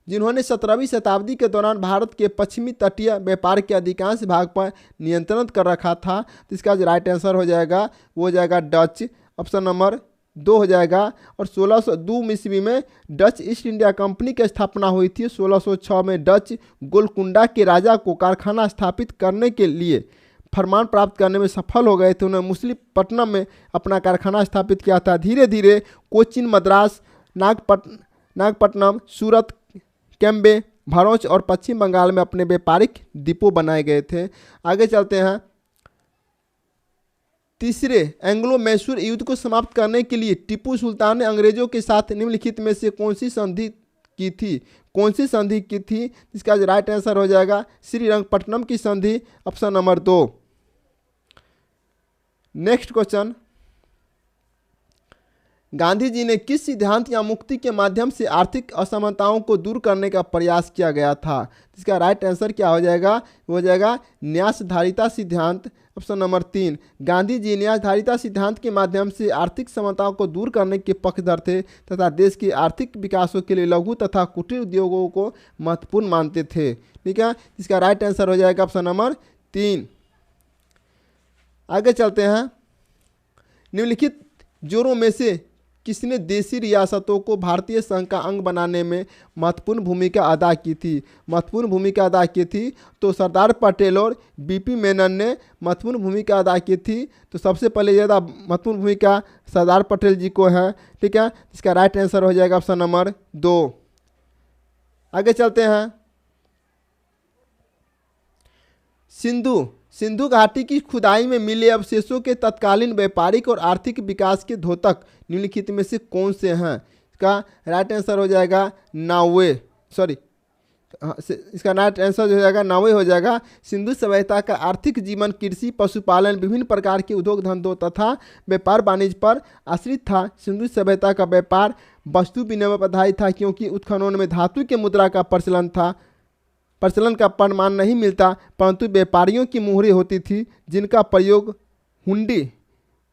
जिन्होंने 17वीं शताब्दी के दौरान भारत के पश्चिमी तटीय व्यापार के अधिकांश भाग पर नियंत्रण कर रखा था? तो इसका जो राइट आंसर हो जाएगा वो हो जाएगा डच। ऑप्शन नंबर 2 हो जाएगा। और 1602 ईस्वी में डच ईस्ट इंडिया कंपनी की स्थापना हुई थी। 1606 में डच गोलकुंडा के राजा को कारखाना स्थापित करने के लिए फरमान प्राप्त करने में सफल हो गए थे। उन्होंने मछलीपट्टनम में अपना कारखाना स्थापित किया था। धीरे धीरे कोचीन, मद्रास, नागपट्टनम, सूरत, कैम्बे, भरूच और पश्चिम बंगाल में अपने व्यापारिक डिपो बनाए गए थे। आगे चलते हैं। तीसरे एंग्लो मैसूर युद्ध को समाप्त करने के लिए टीपू सुल्तान ने अंग्रेजों के साथ निम्नलिखित में से कौन सी संधि की थी? कौन सी संधि की थी? इसका राइट आंसर हो जाएगा श्रीरंगपट्टनम की संधि। Option number 2। Next question, Gandhi ji ने किस सिद्धांत या मुक्ति के माध्यम से आर्थिक असमानताओं को दूर करने का प्रयास किया गया था? इसका राइट आंसर क्या हो जाएगा? वो हो जाएगा न्यासधारिता सिद्धांत। ऑप्शन नंबर 3, गांधी जी न्यासधारिता सिद्धांत के माध्यम से आर्थिक समताओं को दूर करने के पक्षधर थे तथा देश के आर्थिक विकासों के लिए लघु तथा कुटीर उद्योगों को महत्वपूर्ण मानते थे। ठीक है, इसका राइट आंसर हो जाएगा ऑप्शन नंबर 3। आगे चलते हैं। निम्नलिखित जोड़ों में से किसने देशी रियासतों को भारतीय संघ का अंग बनाने में महत्वपूर्ण भूमिका अदा की थी? महत्वपूर्ण भूमिका अदा की थी तो सरदार पटेल और बीपी मेनन ने महत्वपूर्ण भूमिका अदा की थी। तो सबसे पहले ज़्यादा महत्वपूर्ण भूमिका सरदार पटेल जी को है। ठीक है, इसका राइट आंसर हो जाएगा ऑप्शन नंबर 2। आगे चलते हैं। सिंधु घाटी की खुदाई में मिले अवशेषों के तत्कालीन व्यापारिक और आर्थिक विकास के द्योतक निम्नलिखित में से कौन से हैं? इसका राइट आंसर हो जाएगा नावे। इसका राइट आंसर हो जाएगा नावे हो जाएगा। सिंधु सभ्यता का आर्थिक जीवन कृषि, पशुपालन, विभिन्न प्रकार के उद्योग धंधों तथा व्यापार वाणिज्य पर आश्रित था। सिंधु सभ्यता का व्यापार वस्तु विनिमय पर आधारित था, क्योंकि उत्खनन में धातु के मुद्रा का प्रचलन का प्रमाण नहीं मिलता, परंतु व्यापारियों की मुहरें होती थी जिनका प्रयोग हुंडी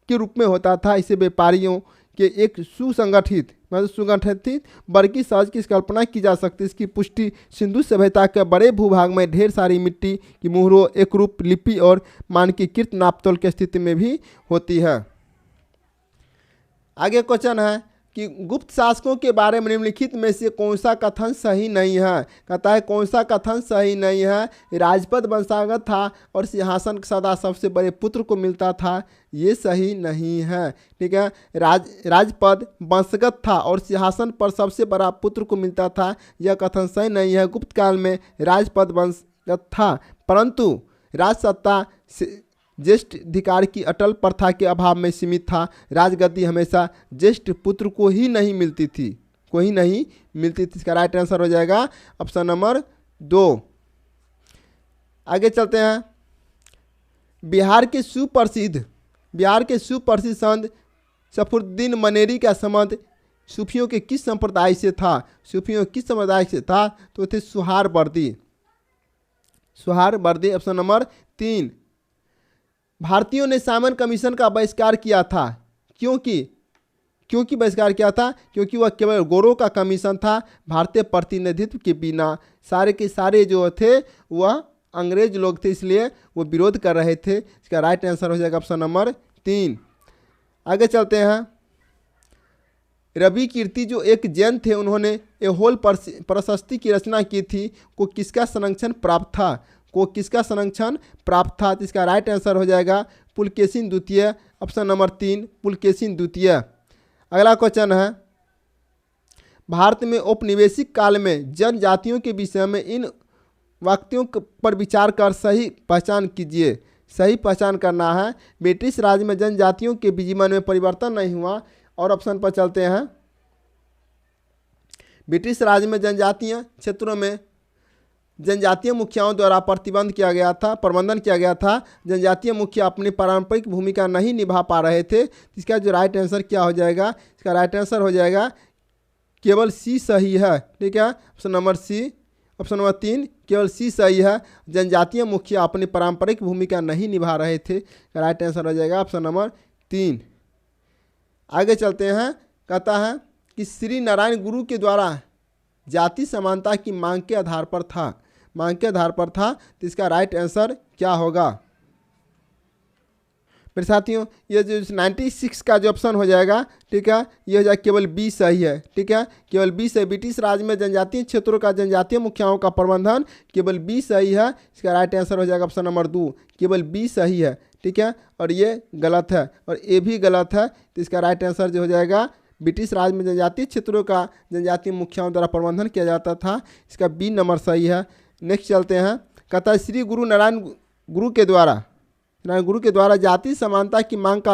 के रूप में होता था। इसे व्यापारियों के एक सुसंगठित वर्ग की समाज की कल्पना की जा सकती है। इसकी पुष्टि सिंधु सभ्यता के बड़े भूभाग में ढेर सारी मिट्टी की मुहरों, एक रूप लिपि और मानकीकृत नापतोल की स्थिति में भी होती है। आगे क्वेश्चन है कि गुप्त शासकों के बारे में निम्नलिखित में से कौन सा कथन सही नहीं है? कहता है कौन सा कथन सही नहीं है? राजपद वंशागत था और सिंहासन सदा सबसे बड़े पुत्र को मिलता था, ये सही नहीं है। ठीक है, राजपद वंशगत था और सिंहासन पर सबसे बड़ा पुत्र को मिलता था, यह कथन सही नहीं है। गुप्त काल में राजपद वंशगत था, परंतु राजसत्ता ज्येष्ठ अधिकार की अटल प्रथा के अभाव में सीमित था। राजगद्दी हमेशा ज्येष्ठ पुत्र को ही नहीं मिलती थी। इसका राइट आंसर हो जाएगा ऑप्शन नंबर 2। आगे चलते हैं। बिहार के सुप्रसिद्ध संत सफरुद्दीन मनेरी का संबंध सूफियों के किस संप्रदाय से था? तो थे सुहारवर्दी। Option number 3। भारतीयों ने साइमन कमीशन का बहिष्कार किया था, क्योंकि बहिष्कार किया था क्योंकि वह केवल गोरों का कमीशन था। भारतीय प्रतिनिधित्व के बिना सारे के सारे जो थे वह अंग्रेज लोग थे, इसलिए वो विरोध कर रहे थे। इसका राइट आंसर हो जाएगा ऑप्शन नंबर 3। आगे चलते हैं। रवि कीर्ति जो एक जैन थे, उन्होंने ए होल प्रशस्ति की रचना की थी, को किसका संरक्षण प्राप्त था? को किसका संरक्षण प्राप्त था? तो इसका राइट आंसर हो जाएगा पुलकेशिन द्वितीय, ऑप्शन नंबर 3 पुलकेशिन द्वितीय। अगला क्वेश्चन है, भारत में औपनिवेशिक काल में जनजातियों के विषय में इन वाक्यों पर विचार कर सही पहचान कीजिए। सही पहचान करना है। ब्रिटिश राज में जनजातियों के जीवन में परिवर्तन नहीं हुआ। और ऑप्शन पर चलते हैं। ब्रिटिश राज में जनजातीय क्षेत्रों में जनजातीय मुखियाओं द्वारा प्रबंधन किया गया था। जनजातीय मुखिया अपनी पारंपरिक भूमिका नहीं निभा पा रहे थे। इसका जो राइट आंसर क्या हो जाएगा? इसका राइट आंसर हो जाएगा केवल सी सही है। ठीक है, option number C, option number 3 केवल सी सही है। जनजातीय मुखिया अपनी पारंपरिक भूमिका नहीं निभा रहे थे। राइट आंसर हो जाएगा ऑप्शन नंबर 3। आगे चलते हैं। कहता है कि श्री नारायण गुरु के द्वारा जाति समानता की मांग के आधार पर था। तो इसका राइट आंसर क्या होगा? मेरे साथियों, ये जो 96 का जो ऑप्शन हो जाएगा, ठीक है, ये हो जाएगा केवल बी सही है। ठीक है, केवल बी सही। ब्रिटिश राज में जनजातीय क्षेत्रों का जनजातीय मुखियाओं का प्रबंधन, केवल बी सही है। इसका राइट आंसर हो जाएगा ऑप्शन नंबर 2, केवल बी सही है। ठीक है, और ये गलत है और ये भी गलत है। तो इसका राइट आंसर जो हो जाएगा, ब्रिटिश राज में जनजातीय क्षेत्रों का जनजातीय मुखियाओं द्वारा प्रबंधन किया जाता था। इसका बी नंबर सही है। नेक्स्ट चलते हैं। कहता है श्री गुरु नारायण गुरु के द्वारा जाति समानता की मांग का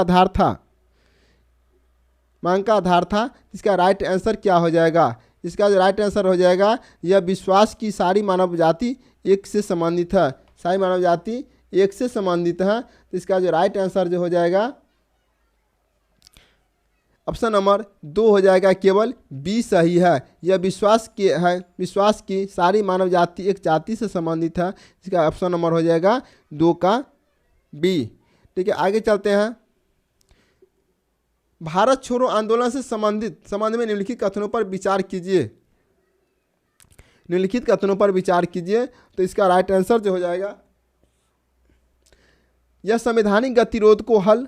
आधार था। इसका राइट आंसर क्या हो जाएगा? इसका जो राइट आंसर हो जाएगा, यह विश्वास की सारी मानव जाति एक से संबंधित है। सारी मानव जाति एक से संबंधित है। तो इसका जो राइट आंसर जो हो जाएगा, ऑप्शन नंबर 2 हो जाएगा, केवल बी सही है। यह विश्वास की सारी मानव जाति एक जाति से संबंधित है। इसका ऑप्शन नंबर हो जाएगा 2 का बी। ठीक है, आगे चलते हैं। भारत छोड़ो आंदोलन से संबंध में निम्नलिखित कथनों पर विचार कीजिए। तो इसका राइट आंसर जो हो जाएगा, यह संवैधानिक गतिरोध को हल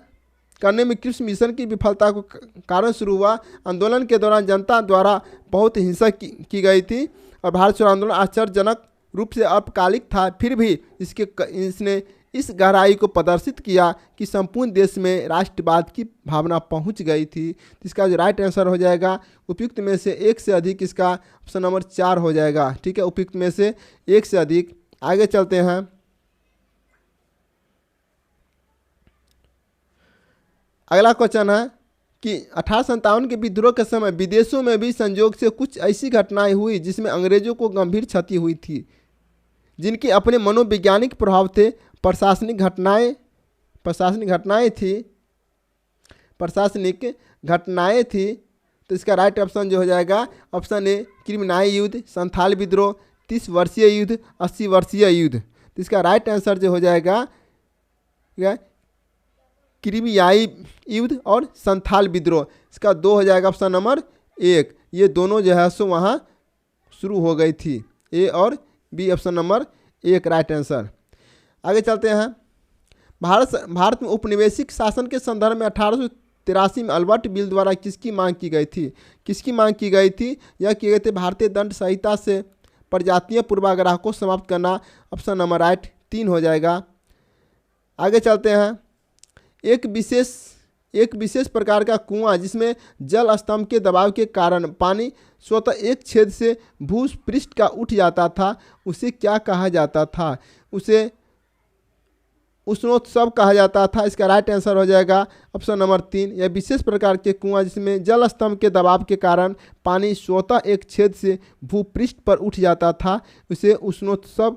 करने में कृष्ण मिशन की विफलता को कारण शुरू हुआ। आंदोलन के दौरान जनता द्वारा बहुत हिंसा की गई थी और भारत छोड़ो आंदोलन आश्चर्यजनक रूप से अल्पकालिक था। फिर भी इसने इस गहराई को प्रदर्शित किया कि संपूर्ण देश में राष्ट्रवाद की भावना पहुंच गई थी। इसका जो राइट आंसर हो जाएगा, उपयुक्त में से एक से अधिक, इसका ऑप्शन नंबर 4 हो जाएगा। ठीक है, उपयुक्त में से एक से अधिक। आगे चलते हैं। अगला क्वेश्चन है कि 1857 के विद्रोह के समय विदेशों में भी संयोग से कुछ ऐसी घटनाएं हुई जिसमें अंग्रेजों को गंभीर क्षति हुई थी, जिनके अपने मनोवैज्ञानिक प्रभाव थे। प्रशासनिक घटनाएं थी। तो इसका राइट ऑप्शन जो हो जाएगा, ऑप्शन ए क्रिमिनाई युद्ध, संथाल विद्रोह, 30 वर्षीय युद्ध, 80 वर्षीय युद्ध। तो इसका राइट आंसर जो हो जाएगा, क्रिमियाई युद्ध और संथाल विद्रोह। इसका 2 हो जाएगा, ऑप्शन नंबर 1। ये दोनों जो है सो वहाँ शुरू हो गई थी। ए और B, option number 1 right answer. आगे चलते हैं। भारत में उपनिवेशिक शासन के संदर्भ में 1883 में अल्बर्ट बिल द्वारा किसकी मांग की गई थी? यह किए गए थे भारतीय दंड संहिता से प्रजातीय पूर्वाग्रह को समाप्त करना। ऑप्शन नंबर राइट 3 हो जाएगा। आगे चलते हैं। एक विशेष प्रकार का कुआं जिसमें जल स्तंभ के दबाव के कारण पानी स्वतः एक छेद से भूपृष्ठ का उठ जाता था, उसे क्या कहा जाता था? उसे उष्णोत्सव कहा जाता था। इसका राइट आंसर हो जाएगा ऑप्शन नंबर 3। यह विशेष प्रकार के कुआं जिसमें जल स्तंभ के दबाव के कारण पानी स्वतः एक छेद से भूपृष्ठ पर उठ जाता था, उसे उष्णोत्सव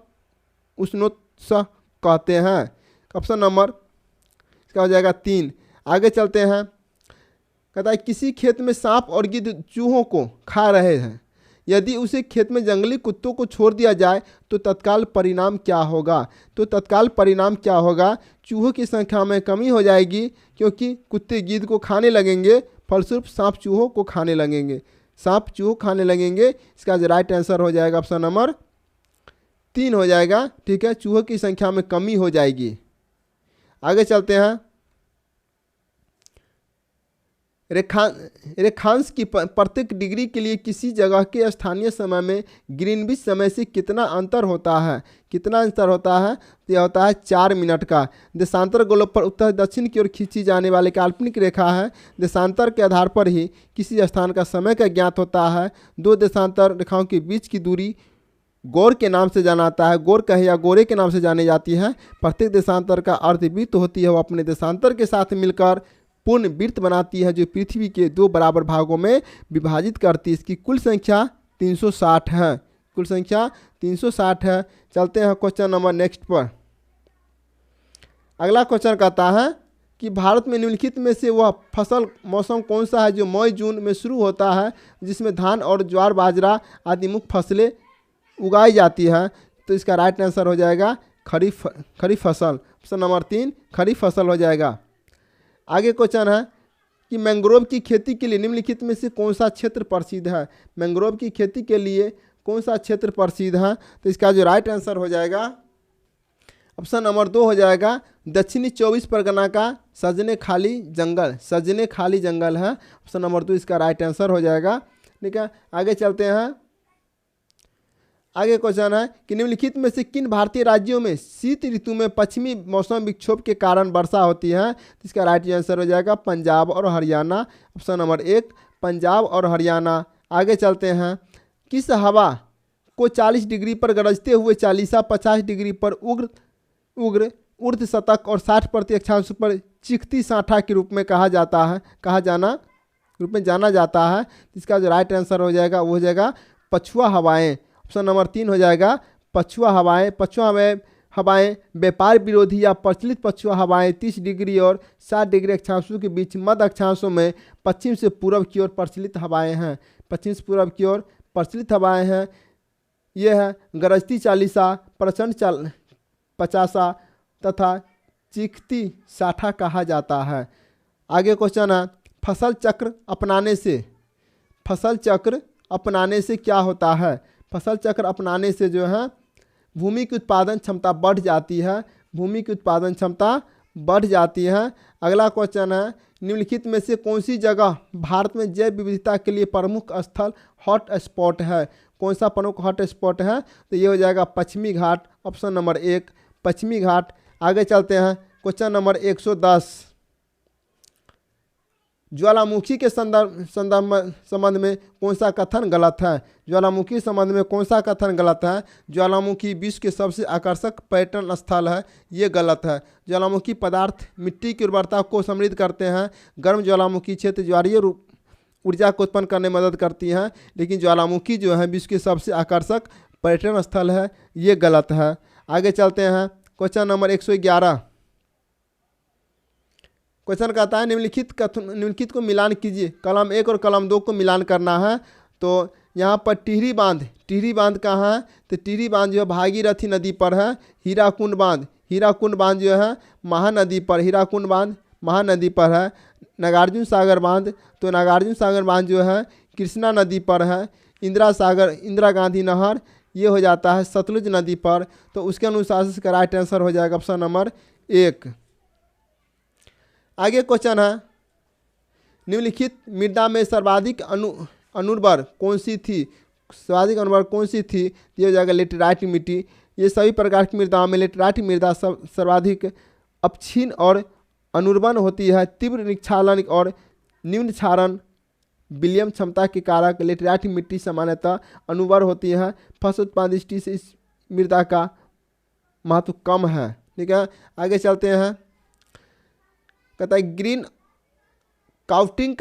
कहते हैं। ऑप्शन नंबर इसका हो जाएगा 3। आगे चलते हैं। कहता है किसी खेत में सांप और गिद्ध चूहों को खा रहे हैं, यदि उसे खेत में जंगली कुत्तों को छोड़ दिया जाए तो तत्काल परिणाम क्या होगा? चूहों की संख्या में कमी हो जाएगी क्योंकि कुत्ते गिद्ध को खाने लगेंगे, फलस्वरूप सांप चूहों खाने लगेंगे। इसका जो राइट आंसर हो जाएगा ऑप्शन नंबर 3 हो जाएगा। ठीक है, चूहों की संख्या में कमी हो जाएगी। आगे चलते हैं। रेखांश की प्रत्येक डिग्री के लिए किसी जगह के स्थानीय समय में ग्रीनविच समय से कितना अंतर होता है? कितना अंतर होता है? तो यह होता है 4 मिनट का। देशांतर गोलों पर उत्तर दक्षिण की ओर खींची जाने वाली काल्पनिक रेखा है। देशांतर के आधार पर ही किसी स्थान का समय का ज्ञात होता है। 2 देशांतर रेखाओं के बीच की दूरी गौर के नाम से जाना जाता है। गौर कहे या गोरे के नाम से जानी जाती है। प्रत्येक देशांतर का अर्ध वृत्त होती है, वो अपने देशांतर के साथ मिलकर पूर्ण वृत्त बनाती है, जो पृथ्वी के 2 बराबर भागों में विभाजित करती है। इसकी कुल संख्या 360 है। कुल संख्या 360 है। चलते हैं क्वेश्चन नंबर नेक्स्ट पर। अगला क्वेश्चन कहता है कि भारत में निम्नलिखित में से वह फसल मौसम कौन सा है जो मई जून में शुरू होता है, जिसमें धान और ज्वार बाजरा आदि मुख्य फसलें उगाई जाती है? तो इसका राइट आंसर हो जाएगा खरीफ फसल। ऑप्शन नंबर 3 खरीफ फसल हो जाएगा। आगे क्वेश्चन है कि मैंग्रोव की खेती के लिए निम्नलिखित में से कौन सा क्षेत्र प्रसिद्ध है? मैंग्रोव की खेती के लिए कौन सा क्षेत्र प्रसिद्ध है? तो इसका जो राइट आंसर हो जाएगा ऑप्शन नंबर 2 हो जाएगा दक्षिणी 24 परगना का सजने खाली जंगल। सजने खाली जंगल है। ऑप्शन नंबर 2 इसका राइट आंसर हो जाएगा। ठीक है, आगे चलते हैं। आगे क्वेश्चन है कि निम्नलिखित में से किन भारतीय राज्यों में शीत ऋतु में पश्चिमी मौसम विक्षोभ के कारण वर्षा होती है? तो इसका राइट आंसर हो जाएगा पंजाब और हरियाणा। ऑप्शन नंबर 1 पंजाब और हरियाणा। आगे चलते हैं। किस हवा को 40 डिग्री पर गरजते हुए चालीसा 50 डिग्री पर उग्र ऊर्ध्व शतक और 60 अक्षांश पर चीखती साठा के रूप में रूप में जाना जाता है? इसका जो राइट आंसर हो जाएगा वो हो जाएगा पछुआ हवाएं। ऑप्शन नंबर 3 हो जाएगा पछुआ हवाएं। पछुआ हवाएं व्यापार विरोधी या प्रचलित पछुआ हवाएं 30 डिग्री और 60 डिग्री अक्षांशों के बीच मध्य अक्षांशों में पश्चिम से पूर्व की ओर प्रचलित हवाएं हैं। पश्चिम से पूर्व की ओर प्रचलित हवाएं हैं। ये है गरजती चालीसा, प्रचंड 50 तथा चीखती 60 कहा जाता है। आगे क्वेश्चन है फसल चक्र अपनाने से क्या होता है? फसल चक्र अपनाने से जो है भूमि की उत्पादन क्षमता बढ़ जाती है। भूमि की उत्पादन क्षमता बढ़ जाती है। अगला क्वेश्चन है निम्नलिखित में से कौन सी जगह भारत में जैव विविधता के लिए प्रमुख स्थल हॉट स्पॉट है? कौन सा प्रमुख हॉट स्पॉट है? तो ये हो जाएगा पश्चिमी घाट। ऑप्शन नंबर 1 पश्चिमी घाट। आगे चलते हैं क्वेश्चन नंबर 110। ज्वालामुखी के संबंध में कौन सा कथन गलत है? ज्वालामुखी संबंध में कौन सा कथन गलत है? ज्वालामुखी विश्व के सबसे आकर्षक पर्यटन स्थल है, ये गलत है। ज्वालामुखी पदार्थ मिट्टी की उर्वरता को समृद्ध करते हैं। गर्म ज्वालामुखी क्षेत्र ज्वारीय ऊर्जा को उत्पन्न करने में मदद करती हैं, लेकिन ज्वालामुखी जो है विश्व के सबसे आकर्षक पर्यटन स्थल है, ये गलत है। आगे चलते हैं क्वेश्चन नंबर 111। क्वेश्चन कहता है निम्नलिखित को मिलान कीजिए। कलम 1 और कलम 2 को मिलान करना है। तो यहाँ पर टिहरी बांध कहाँ है? तो टिहरी बांध जो है भागीरथी नदी पर है। हीराकुंड बांध जो है महानदी पर, हीराकुंड बांध महानदी पर है। नागार्जुन सागर बांध जो है कृष्णा नदी पर है। इंदिरा गांधी नहर ये हो जाता है सतलुज नदी पर। तो उसके अनुसार इसका राइट आंसर हो जाएगा ऑप्शन नंबर 1। आगे क्वेश्चन है निम्नलिखित मृदा में सर्वाधिक अनुर्वर कौन सी थी? ये हो जाएगा लेटेराइट मिट्टी। ये सभी प्रकार की मृदाओं में लेटेराइट मृदा सर्वाधिक अपक्षीण और अनुर्वर होती है। तीव्र निक्षालन और न्यून क्षारण विलियम क्षमता के कारक लेटेराइट मिट्टी सामान्यतः अनुर्वर होती है। फसल उत्पादन दृष्टि से इस मृदा का महत्व कम है। ठीक है, आगे चलते हैं। कहता है ग्रीन काउटिंग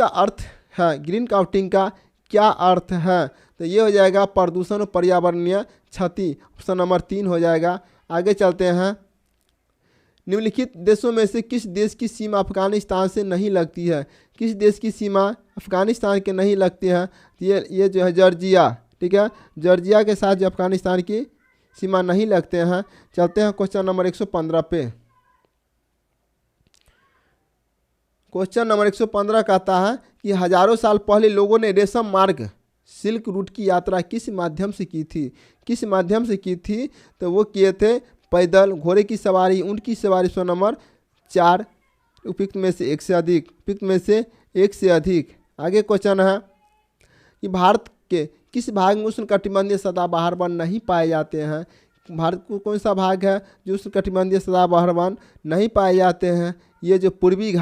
का क्या अर्थ है? तो ये हो जाएगा प्रदूषण और पर्यावरणीय क्षति। ऑप्शन नंबर 3 हो जाएगा। आगे चलते हैं। निम्नलिखित देशों में से किस देश की सीमा अफगानिस्तान से नहीं लगती है? किस देश की सीमा अफगानिस्तान के नहीं लगती है? ये जो है जॉर्जिया। ठीक है, जॉर्जिया के साथ जो अफगानिस्तान की सीमा नहीं लगते हैं। चलते हैं क्वेश्चन नंबर 115 पे। क्वेश्चन नंबर 115 कहता है कि हजारों साल पहले लोगों ने रेशम मार्ग सिल्क रूट की यात्रा किस माध्यम से की थी? किस माध्यम से की थी? तो वो किए थे पैदल, घोड़े की सवारी, ऊँट की सवारी। प्रश्न नंबर 4 उपयुक्त में से एक से अधिक, उपयुक्त में से एक से अधिक। आगे क्वेश्चन है कि भारत के किस भाग में उष्णकटिबंधीय सदाबहार वन नहीं पाए जाते हैं? भारत को कौन सा भाग है जो उष्णकटिबंधीय सदाबहार वन नहीं पाए जाते हैं? ये जो पूर्वी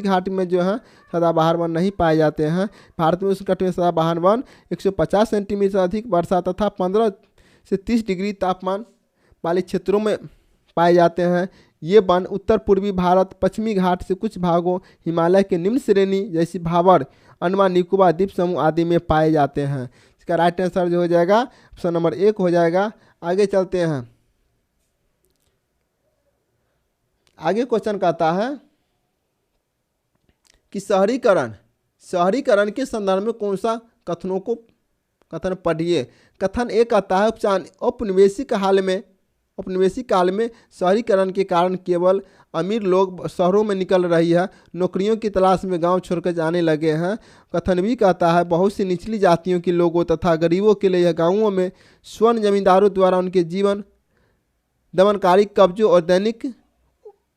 घाट में जो है सदाबहार वन नहीं पाए जाते हैं। भारत में उष्णकटिबंधीय सदाबहार वन 150 सेंटीमीटर से अधिक वर्षा तथा 15 से 30 डिग्री तापमान वाले क्षेत्रों में पाए जाते हैं। ये वन उत्तर पूर्वी भारत, पश्चिमी घाट से कुछ भागों, हिमालय के निम्न श्रेणी जैसी भाबर, अंडमान निकोबार द्वीप समूह आदि में पाए जाते हैं। इसका राइट आंसर जो हो जाएगा ऑप्शन नंबर 1 हो जाएगा। आगे चलते हैं। आगे क्वेश्चन कहता है कि शहरीकरण के संदर्भ में कौन सा कथन पढ़िए। कथन एक कहता है औपनिवेशिक काल में शहरीकरण के कारण केवल अमीर लोग शहरों में निकल रही है, नौकरियों की तलाश में गांव छोड़कर जाने लगे हैं। कथन भी कहता है बहुत सी निचली जातियों के लोगों तथा गरीबों के लिए यह गांवों में स्वर्ण जमींदारों द्वारा उनके जीवन दमनकारी कब्जों और दैनिक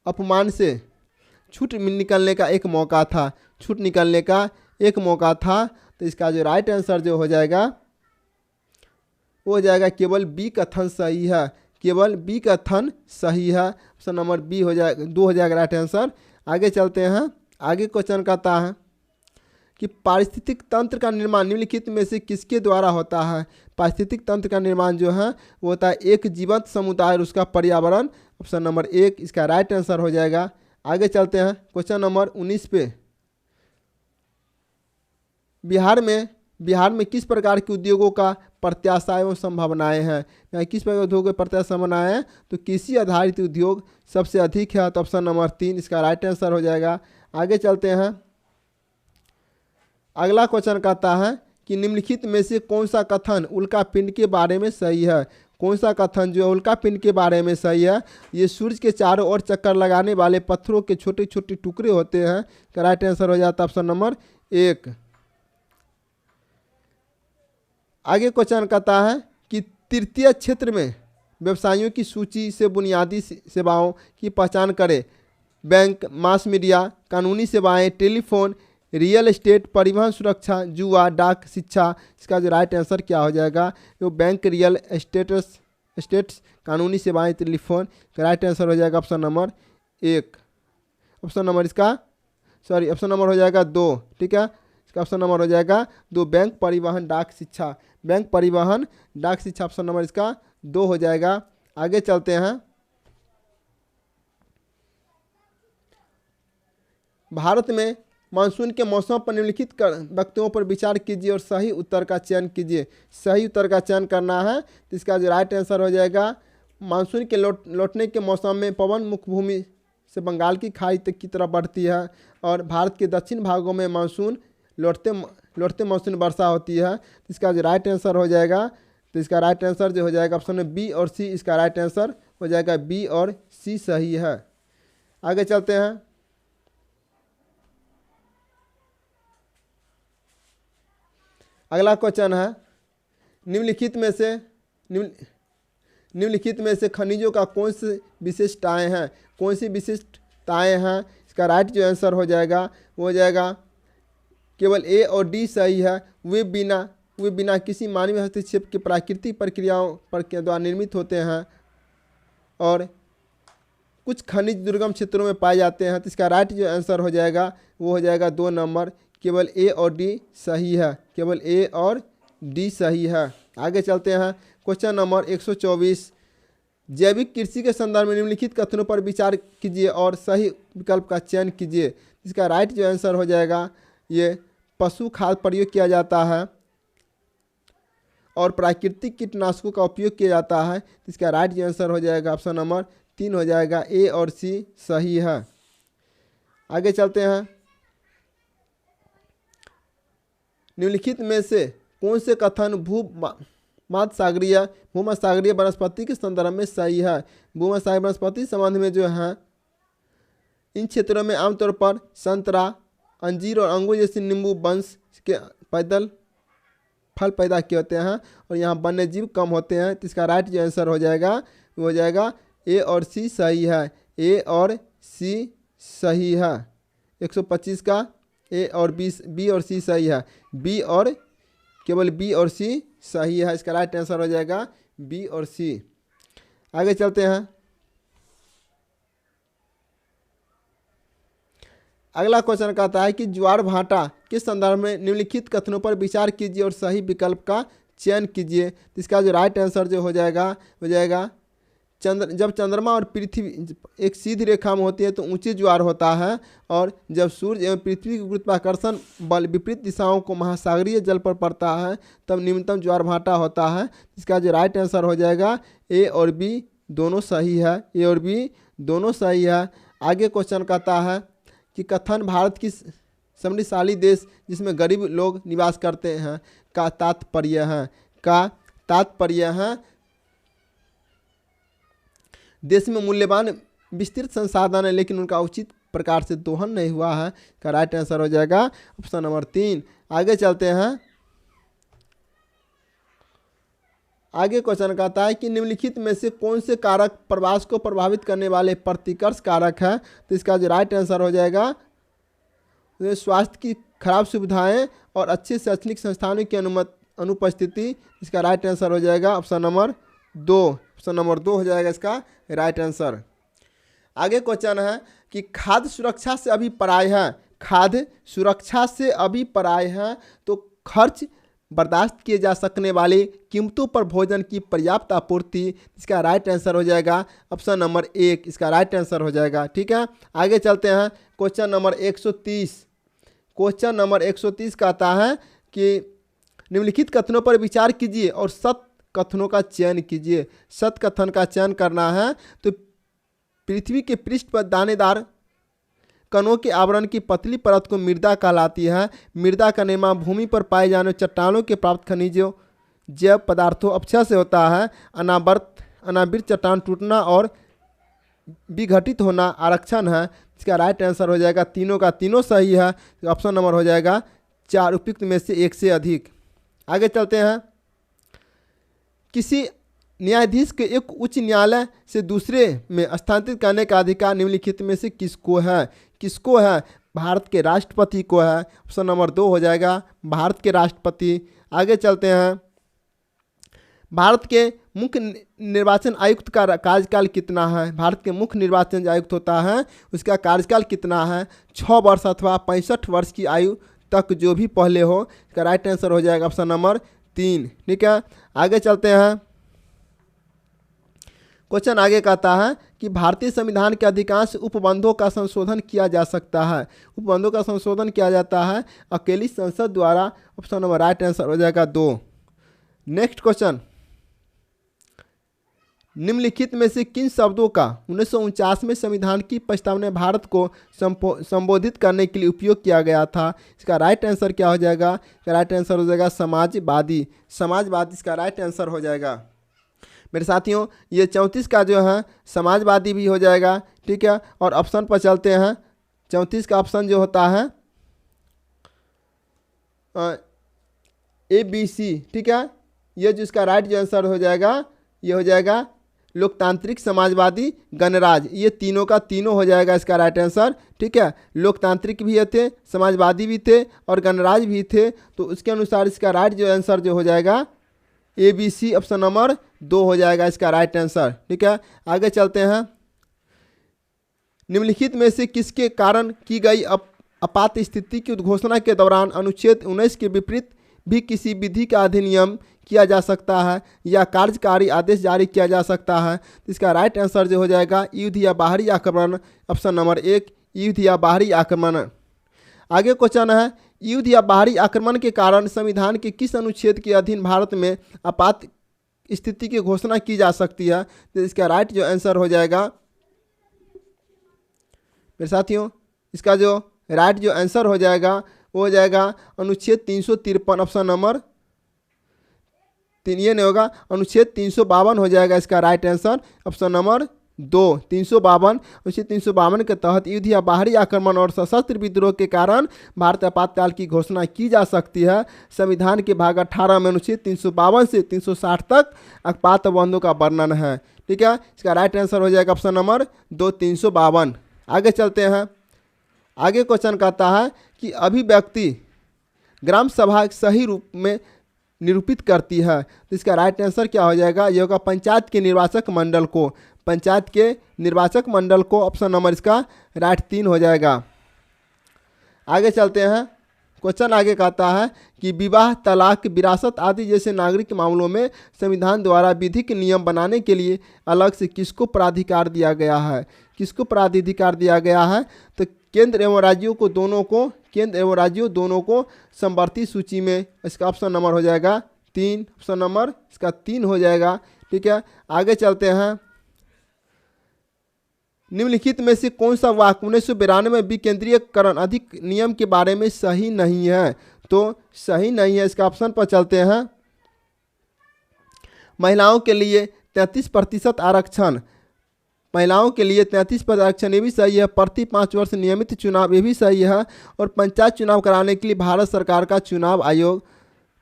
अपमान से छूट निकलने का एक मौका था। तो इसका जो राइट आंसर जो हो जाएगा वो हो जाएगा केवल बी कथन सही है। ऑप्शन नंबर बी हो जाएगा, 2 हो जाएगा राइट आंसर। आगे चलते हैं। आगे क्वेश्चन कहता है कि पारिस्थितिक तंत्र का निर्माण निम्नलिखित में से किसके द्वारा होता है? पारिस्थितिक तंत्र का निर्माण जो है वो होता है एक जीवंत समुदाय और उसका पर्यावरण। ऑप्शन नंबर 1 इसका राइट आंसर हो जाएगा। आगे चलते हैं क्वेश्चन नंबर 19 पे। बिहार में किस प्रकार के उद्योगों का प्रत्याशा एवं संभावनाएं हैं? किस प्रकार के उद्योगों की प्रत्याशा संभावनाएं हैं? तो कृषि आधारित उद्योग सबसे अधिक है। तो ऑप्शन नंबर 3 इसका राइट आंसर हो जाएगा। आगे चलते हैं। अगला क्वेश्चन कहता है कि निम्नलिखित में से कौन सा कथन उल्का पिंड के बारे में सही है? कौन सा कथन जो उल्का पिंड के बारे में सही है? ये सूर्य के चारों ओर चक्कर लगाने वाले पत्थरों के छोटे छोटे टुकड़े होते हैं। का राइट आंसर हो जाता है ऑप्शन नंबर 1। आगे क्वेश्चन कहता है कि तृतीय क्षेत्र में व्यवसायियों की सूची से बुनियादी सेवाओं की पहचान करें। बैंक, मास मीडिया, कानूनी सेवाएं, टेलीफोन, रियल एस्टेट, परिवहन सुरक्षा, जुआ, डाक, शिक्षा। इसका जो राइट आंसर क्या हो जाएगा? वो बैंक, रियल एस्टेट्स, कानूनी सेवाएं, टेलीफोन। का राइट आंसर हो जाएगा ऑप्शन नंबर 1। ऑप्शन नंबर हो जाएगा 2। ठीक है, इसका ऑप्शन नंबर हो जाएगा 2 बैंक, परिवहन, डाक, शिक्षा। बैंक, परिवहन, डाक, शिक्षा ऑप्शन नंबर इसका 2 हो जाएगा। आगे चलते हैं। भारत में मानसून के मौसम पर निम्नलिखित वक्तव्यों पर विचार कीजिए और सही उत्तर का चयन कीजिए। सही उत्तर का चयन करना है तो इसका जो राइट आंसर हो जाएगा मानसून के लौटने के मौसम में पवन मुख्य भूमि से बंगाल की खाड़ी तक की तरफ बढ़ती है और भारत के दक्षिण भागों में मानसून लौटते मानसून वर्षा होती है। तो इसका जो राइट आंसर हो जाएगा तो इसका राइट आंसर जो हो जाएगा ऑप्शन में बी और सी। इसका राइट आंसर हो जाएगा बी और सी सही है। आगे चलते हैं। अगला क्वेश्चन है निम्नलिखित में से खनिजों का कौन सी विशिष्टताएं हैं? इसका राइट जो आंसर हो जाएगा वो हो जाएगा केवल ए और डी सही है। वे बिना किसी मानवीय हस्तक्षेप के प्राकृतिक प्रक्रियाओं के द्वारा निर्मित होते हैं और कुछ खनिज दुर्गम क्षेत्रों में पाए जाते हैं। तो इसका राइट जो आंसर हो जाएगा वो हो जाएगा 2 नंबर, केवल ए और डी सही है। आगे चलते हैं। Question number 124। जैविक कृषि के संदर्भ में निम्नलिखित कथनों पर विचार कीजिए और सही विकल्प का चयन कीजिए। इसका राइट जो आंसर हो जाएगा ये पशु खाद प्रयोग किया जाता है और प्राकृतिक कीटनाशकों का उपयोग किया जाता है। इसका राइट जो आंसर हो जाएगा ऑप्शन नंबर 3 हो जाएगा, ए और सी सही है। आगे चलते हैं। निम्नलिखित में से कौन से कथन भूमध्यसागरीय वनस्पति के संदर्भ में सही है? भूमध्यसागरीय वनस्पति संबंध में जो है इन क्षेत्रों में आमतौर पर संतरा, अंजीर और अंगूर जैसे नींबू वंश के पैदल फल पैदा किए होते हैं और यहाँ वन्य जीव कम होते हैं। तो इसका राइट जो आंसर हो जाएगा वो हो जाएगा ए और सी सही है। ए और सी सही है। 125 का ए और बी और सी सही है। बी और केवल बी और सी सही है। इसका राइट आंसर हो जाएगा बी और सी। आगे चलते हैं। अगला क्वेश्चन कहता है कि ज्वार भाटा के संदर्भ में निम्नलिखित कथनों पर विचार कीजिए और सही विकल्प का चयन कीजिए। तो इसका जो राइट आंसर जो हो जाएगा जब चंद्रमा और पृथ्वी एक सीधी रेखा में होती है तो ऊंची ज्वार होता है, और जब सूर्य एवं पृथ्वी की गुरुत्वाकर्षण बल विपरीत दिशाओं को महासागरीय जल पर पड़ता है तब निम्नतम ज्वार भाटा होता है। इसका जो राइट आंसर हो जाएगा ए और बी दोनों सही है। ए और बी दोनों सही है। आगे क्वेश्चन कहता है कि कथन भारत की समृद्धशाली देश जिसमें गरीब लोग निवास करते हैं का तात्पर्य है देश में मूल्यवान विस्तृत संसाधन है लेकिन उनका उचित प्रकार से दोहन नहीं हुआ है। का राइट आंसर हो जाएगा ऑप्शन नंबर 3। आगे चलते हैं। आगे क्वेश्चन कहता है कि निम्नलिखित में से कौन से कारक प्रवास को प्रभावित करने वाले प्रतिकर्ष कारक है। तो इसका जो राइट आंसर हो जाएगा स्वास्थ्य की खराब सुविधाएं और अच्छे शैक्षणिक संस्थानों की अनुपस्थिति। इसका राइट आंसर हो जाएगा ऑप्शन नंबर 2। ऑप्शन नंबर 2 हो जाएगा इसका राइट आंसर। आगे क्वेश्चन है कि खाद्य सुरक्षा से अभिप्राय है। खाद्य सुरक्षा से अभिप्राय है तो खर्च बर्दाश्त किए जा सकने वाली कीमतों पर भोजन की पर्याप्त आपूर्ति। इसका राइट आंसर हो जाएगा ऑप्शन नंबर 1। इसका राइट आंसर हो जाएगा। ठीक है, आगे चलते हैं। Question number 130। क्वेश्चन नंबर 130 कहता है कि निम्नलिखित कथनों पर विचार कीजिए और सत्य कथनों का चयन कीजिए। सत्य कथन का चयन करना है तो पृथ्वी के पृष्ठ पर दानेदार कणों के आवरण की पतली परत को मृदा कहलाती है। मृदा का निर्माण भूमि पर पाए जाने चट्टानों के प्राप्त खनिजों जैव पदार्थों अक्षय से होता है। अनावृत चट्टान टूटना और विघटित होना आरक्षण है। इसका राइट आंसर हो जाएगा तीनों का तीनों सही है। ऑप्शन नंबर हो जाएगा 4 उपयुक्त में से एक से अधिक। आगे चलते हैं। किसी न्यायाधीश के एक उच्च न्यायालय से दूसरे में स्थानांतरित करने का अधिकार निम्नलिखित में से किसको है। किसको है? भारत के राष्ट्रपति को है। ऑप्शन नंबर 2 हो जाएगा भारत के राष्ट्रपति। आगे चलते हैं। भारत के मुख्य निर्वाचन आयुक्त का कार्यकाल कितना है। भारत के मुख्य निर्वाचन आयुक्त होता है उसका कार्यकाल कितना है। 6 वर्ष अथवा 65 वर्ष की आयु तक जो भी पहले हो। इसका राइट आंसर हो जाएगा ऑप्शन नंबर 3। ठीक है, आगे चलते हैं। क्वेश्चन आगे कहता है कि भारतीय संविधान के अधिकांश उपबंधों का संशोधन किया जा सकता है। उपबंधों का संशोधन किया जाता है अकेली संसद द्वारा। ऑप्शन नंबर राइट आंसर हो जाएगा 2। नेक्स्ट क्वेश्चन, निम्नलिखित में से किन शब्दों का 1949 में संविधान की प्रस्तावना भारत को संबोधित करने के लिए उपयोग किया गया था। इसका राइट आंसर क्या हो जाएगा। इसका राइट आंसर हो जाएगा समाजवादी। समाजवादी इसका राइट आंसर हो जाएगा। मेरे साथियों ये 34 का जो है समाजवादी भी हो जाएगा। ठीक है, और ऑप्शन पर चलते हैं। 34 का ऑप्शन जो होता है ABC। ठीक है, ये जो इसका राइट जो आंसर हो जाएगा ये हो जाएगा लोकतांत्रिक समाजवादी गणराज्य। ये तीनों का तीनों हो जाएगा इसका राइट आंसर। ठीक है, लोकतांत्रिक भी थे, समाजवादी भी थे और गणराज्य भी थे। तो उसके अनुसार इसका राइट जो आंसर जो हो जाएगा ABC ऑप्शन नंबर 2 हो जाएगा इसका राइट आंसर। ठीक है, आगे चलते हैं। निम्नलिखित में से किसके कारण की गई आपात स्थिति की उद्घोषणा के दौरान अनुच्छेद 19 के विपरीत भी किसी विधि का अधिनियम किया जा सकता है या कार्यकारी आदेश जारी किया जा सकता है। तो इसका राइट आंसर जो हो जाएगा युद्ध या बाहरी आक्रमण। ऑप्शन नंबर 1 युद्ध या बाहरी आक्रमण। आगे क्वेश्चन है युद्ध या बाहरी आक्रमण के कारण संविधान के किस अनुच्छेद के अधीन भारत में आपात स्थिति की घोषणा की जा सकती है। तो इसका राइट जो आंसर हो जाएगा मेरे साथियों इसका जो राइट जो आंसर हो जाएगा वो हो जाएगा अनुच्छेद 353। ऑप्शन नंबर 3 ये नहीं होगा, अनुच्छेद 352 हो जाएगा इसका राइट आंसर। ऑप्शन नंबर दो 352 अनुच्छेद 352 के तहत युद्ध या बाहरी आक्रमण और सशस्त्र विद्रोह के कारण भारत आपातकाल की घोषणा की जा सकती है। संविधान के भाग 18 में अनुच्छेद 352 से 360 तक आपातबंदों का वर्णन है। ठीक है, इसका राइट आंसर हो जाएगा ऑप्शन नंबर 2 352। आगे चलते हैं। आगे क्वेश्चन कहता है कि अभिव्यक्ति ग्राम सभा सही रूप में निरूपित करती है, तो इसका राइट आंसर क्या हो जाएगा? ये होगा पंचायत के निर्वाचक मंडल को, पंचायत के निर्वाचक मंडल को, ऑप्शन नंबर इसका राइट 3 हो जाएगा। आगे चलते हैं। क्वेश्चन आगे कहता है कि विवाह, तलाक, विरासत आदि जैसे नागरिक मामलों में संविधान द्वारा विधिक नियम बनाने के लिए अलग से किसको प्राधिकार दिया गया है? किसको प्राधिकार दिया गया है? तो केंद्र एवं राज्यों दोनों को समवर्ती सूची में, इसका ऑप्शन नंबर हो जाएगा 3, ऑप्शन नंबर इसका 3 हो जाएगा। ठीक है, आगे चलते हैं। निम्नलिखित में से कौन सा वाक्य 1992 विकेंद्रीयकरण अधिनियम के बारे में सही नहीं है? तो सही नहीं है, इसका ऑप्शन पर चलते हैं। महिलाओं के लिए 33% आरक्षण, महिलाओं के लिए 33% आरक्षण, ये भी सही है। प्रति 5 वर्ष नियमित चुनाव, ये भी सही है। और पंचायत चुनाव कराने के लिए भारत सरकार का चुनाव आयोग,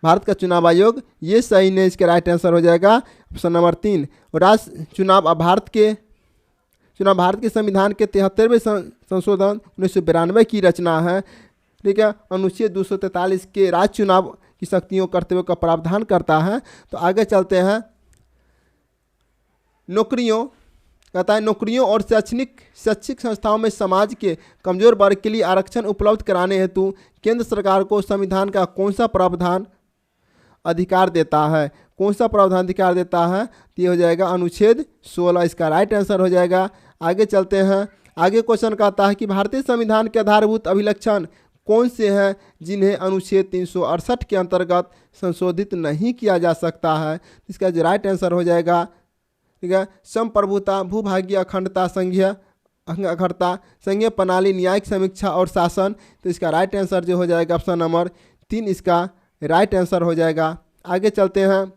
भारत का चुनाव आयोग, ये सही नहीं, इसका राइट आंसर हो जाएगा ऑप्शन नंबर 3। और राष्ट्र चुनाव भारत के संविधान के 73वें संशोधन 1992 की रचना है। ठीक है, अनुच्छेद 243 के राज्य चुनाव की शक्तियों कर्तव्यों का प्रावधान करता है। तो आगे चलते हैं। नौकरियों कहता है, नौकरियों और शैक्षिक संस्थाओं में समाज के कमजोर वर्ग के लिए आरक्षण उपलब्ध कराने हेतु केंद्र सरकार को संविधान का कौन सा प्रावधान अधिकार देता है? कौन सा प्रावधान अधिकार देता है? तो ये हो जाएगा अनुच्छेद 16, इसका राइट आंसर हो जाएगा। आगे चलते हैं। आगे क्वेश्चन कहता है कि भारतीय संविधान के आधारभूत अभिलक्षण कौन से हैं जिन्हें अनुच्छेद 368 के अंतर्गत संशोधित नहीं किया जा सकता है? इसका जो राइट आंसर हो जाएगा, ठीक है, संप्रभुता, भूभागीय अखंडता, संघीय अखंडता, संघीय प्रणाली, न्यायिक समीक्षा और शासन। तो इसका राइट आंसर जो हो जाएगा ऑप्शन नंबर 3, इसका राइट आंसर हो जाएगा। आगे चलते हैं।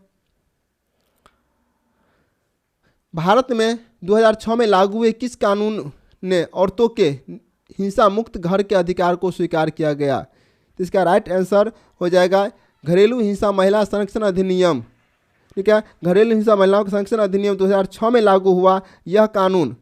भारत में 2006 में लागू हुए किस कानून ने औरतों के हिंसा मुक्त घर के अधिकार को स्वीकार किया गया? तो इसका राइट आंसर हो जाएगा घरेलू हिंसा महिला संरक्षण अधिनियम। ठीक है, घरेलू हिंसा महिलाओं के संरक्षण अधिनियम 2006 में लागू हुआ। यह कानून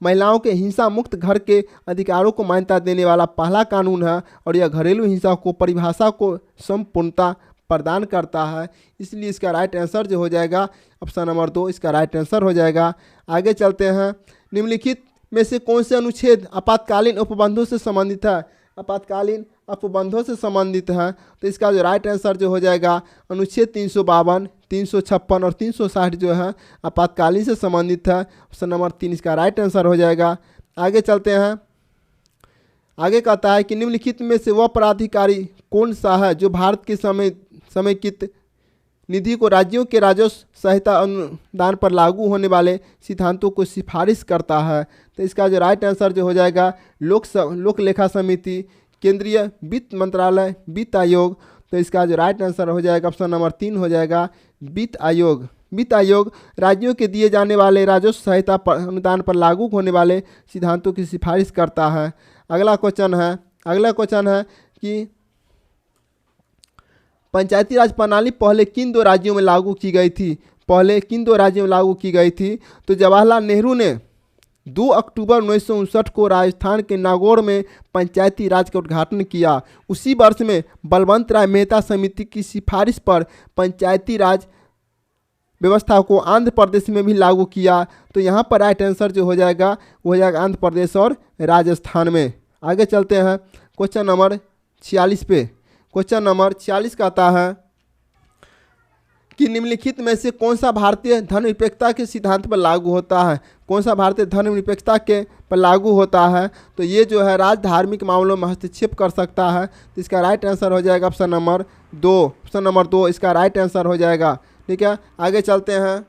महिलाओं के हिंसा मुक्त घर के अधिकारों को मान्यता देने वाला पहला कानून है और यह घरेलू हिंसा को परिभाषा को संपूर्णता प्रदान करता है। इसलिए इसका राइट आंसर जो हो जाएगा ऑप्शन नंबर 2, इसका राइट आंसर हो जाएगा। आगे चलते हैं। निम्नलिखित में से कौन से अनुच्छेद आपातकालीन उपबंधों से संबंधित है? आपातकालीन उपबंधों से संबंधित है, तो इसका जो राइट आंसर जो हो जाएगा अनुच्छेद 352, 356 और 360 जो है आपातकालीन से संबंधित है। ऑप्शन नंबर 3 इसका राइट आंसर हो जाएगा। आगे चलते हैं। आगे कहता है कि निम्नलिखित में से वह प्राधिकारी कौन सा है जो भारत के समेकित निधि को राज्यों के राजस्व सहायता अनुदान पर लागू होने वाले सिद्धांतों को सिफारिश करता है? तो इसका जो राइट आंसर जो हो जाएगा लोक लेखा समिति, केंद्रीय वित्त मंत्रालय, वित्त आयोग। तो इसका जो राइट आंसर हो जाएगा ऑप्शन नंबर 3 हो जाएगा वित्त आयोग। वित्त आयोग राज्यों के दिए जाने वाले राजस्व सहायता अनुदान पर लागू होने वाले सिद्धांतों की सिफारिश करता है। अगला क्वेश्चन है कि पंचायती राज प्रणाली पहले किन 2 राज्यों में लागू की गई थी? तो जवाहरलाल नेहरू ने 2 अक्टूबर 1959 को राजस्थान के नागौर में पंचायती राज का उद्घाटन किया। उसी वर्ष में बलवंत राय मेहता समिति की सिफारिश पर पंचायती राज व्यवस्था को आंध्र प्रदेश में भी लागू किया। तो यहाँ पर राइट आंसर जो हो जाएगा वो हो जाएगा आंध्र प्रदेश और राजस्थान में। आगे चलते हैं क्वेश्चन नंबर 46 पे। क्वेश्चन नंबर 46 कहता है कि निम्नलिखित में से कौन सा भारतीय धर्मनिरपेक्षता के सिद्धांत पर लागू होता है? कौन सा भारतीय धर्मनिरपेक्षता के पर लागू होता है? तो ये जो है राज्य धार्मिक मामलों में हस्तक्षेप कर सकता है। तो इसका राइट आंसर हो जाएगा ऑप्शन नंबर 2, इसका राइट आंसर हो जाएगा। ठीक है, आगे चलते हैं।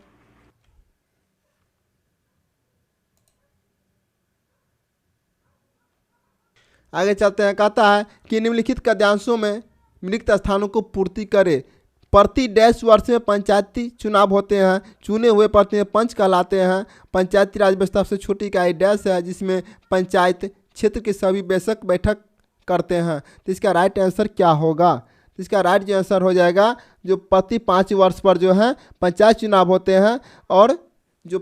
कहता है कि निम्नलिखित पदांशों में रिक्त स्थानों को पूर्ति करे। प्रति डैश वर्ष में पंचायती चुनाव होते हैं, चुने हुए प्रतिनिधि पंच कहलाते हैं। पंचायती राज व्यवस्था सबसे छोटी इकाई डैश है जिसमें पंचायत क्षेत्र के सभी बेशक बैठक करते हैं। तो इसका राइट आंसर क्या होगा? तो इसका राइट जो आंसर हो जाएगा जो प्रति 5 वर्ष पर जो है पंचायत चुनाव होते हैं, और जो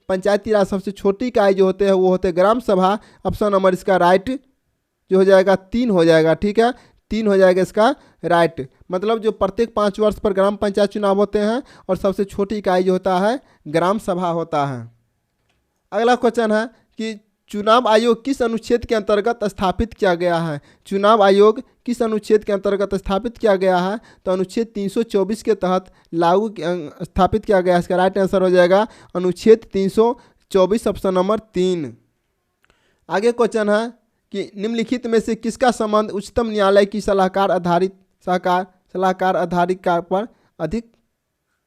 पंचायती राज सबसे छोटी इकाई जो होते हैं वो होते हैं ग्राम सभा। ऑप्शन नंबर इसका राइट जो हो जाएगा 3 हो जाएगा। ठीक है, 3 हो जाएगा इसका राइट। मतलब जो प्रत्येक 5 वर्ष पर ग्राम पंचायत चुनाव होते हैं और सबसे छोटी इकाई जो होता है ग्राम सभा होता है। अगला क्वेश्चन है कि चुनाव आयोग किस अनुच्छेद के अंतर्गत स्थापित किया गया है? चुनाव आयोग किस अनुच्छेद के अंतर्गत स्थापित किया गया है? तो अनुच्छेद 324 के तहत स्थापित किया गया है। इसका राइट आंसर हो जाएगा अनुच्छेद 324 ऑप्शन नंबर 3। आगे क्वेश्चन है कि निम्नलिखित में से किसका संबंध उच्चतम न्यायालय की सलाहकार आधारित पर अधिक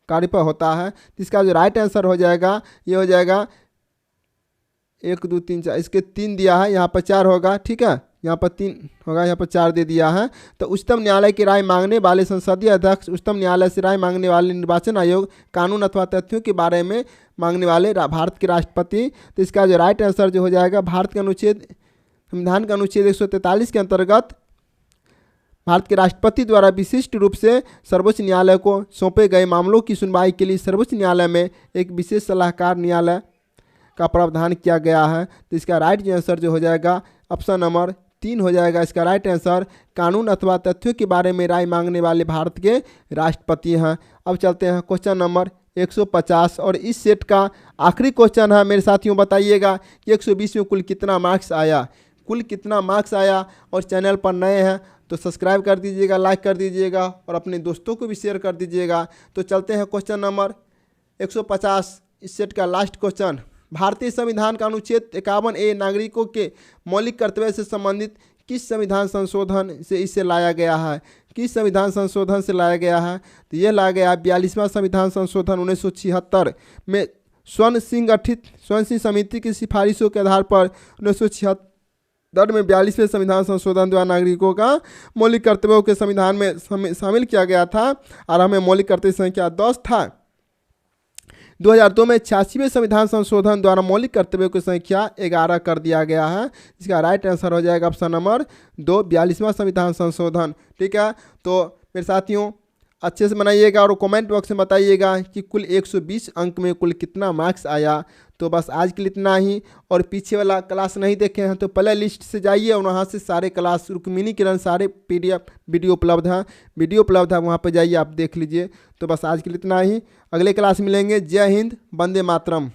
कार्य पर होता है? इसका जो राइट आंसर हो जाएगा ये हो जाएगा 1 2 3 4, इसके 3 दिया है, यहाँ पर 4 होगा। ठीक है, यहाँ पर 3 होगा, यहाँ पर 4 दे दिया है। तो उच्चतम न्यायालय की राय मांगने वाले संसदीय अध्यक्ष, उच्चतम न्यायालय से राय मांगने वाले निर्वाचन आयोग, कानून अथवा तथ्यों के बारे में मांगने वाले भारत के राष्ट्रपति। तो इसका जो राइट आंसर जो हो जाएगा भारत के संविधान के अनुच्छेद 143 के अंतर्गत भारत के राष्ट्रपति द्वारा विशिष्ट रूप से सर्वोच्च न्यायालय को सौंपे गए मामलों की सुनवाई के लिए सर्वोच्च न्यायालय में एक विशेष सलाहकार न्यायालय का प्रावधान किया गया है। तो इसका राइट आंसर जो हो जाएगा ऑप्शन नंबर 3 हो जाएगा। इसका राइट आंसर कानून अथवा तथ्यों के बारे में राय मांगने वाले भारत के राष्ट्रपति हैं। अब चलते हैं क्वेश्चन नंबर 150 और इस सेट का आखिरी क्वेश्चन है। मेरे साथियों बताइएगा कि 120 में कुल कितना मार्क्स आया, कुल कितना मार्क्स आया। और चैनल पर नए हैं तो सब्सक्राइब कर दीजिएगा, लाइक कर दीजिएगा और अपने दोस्तों को भी शेयर कर दीजिएगा। तो चलते हैं क्वेश्चन नंबर 150 इस सेट का लास्ट क्वेश्चन। भारतीय संविधान का अनुच्छेद 51A नागरिकों के मौलिक कर्तव्य से संबंधित किस संविधान संशोधन से इसे लाया गया है? किस संविधान संशोधन से लाया गया है? तो यह लाया गया 42वां संविधान संशोधन 1976 में स्वर्ण सिंह समिति की सिफारिशों के आधार पर 1976 में 42वें संविधान संशोधन द्वारा नागरिकों का मौलिक कर्तव्यों के संविधान में शामिल किया गया था और हमें मौलिक कर्तव्य संख्या 10 था। 2002 में 86वें संविधान संशोधन द्वारा मौलिक कर्तव्यों की संख्या 11 कर दिया गया है। इसका राइट आंसर हो जाएगा ऑप्शन नंबर 2 42वां संविधान संशोधन। ठीक है, तो मेरे साथियों अच्छे से बनाइएगा और कमेंट बॉक्स में बताइएगा कि कुल 120 अंक में कुल कितना मार्क्स आया। तो बस आज के लिए इतना ही, और पीछे वाला क्लास नहीं देखे हैं तो प्ले लिस्ट से जाइए और वहाँ से सारे क्लास रुक्मिणी किरण सारे PDF वीडियो उपलब्ध है, वहाँ पर जाइए आप देख लीजिए। तो बस आज के लिए इतना ही, अगले क्लास मिलेंगे। जय हिंद, वंदे मातरम।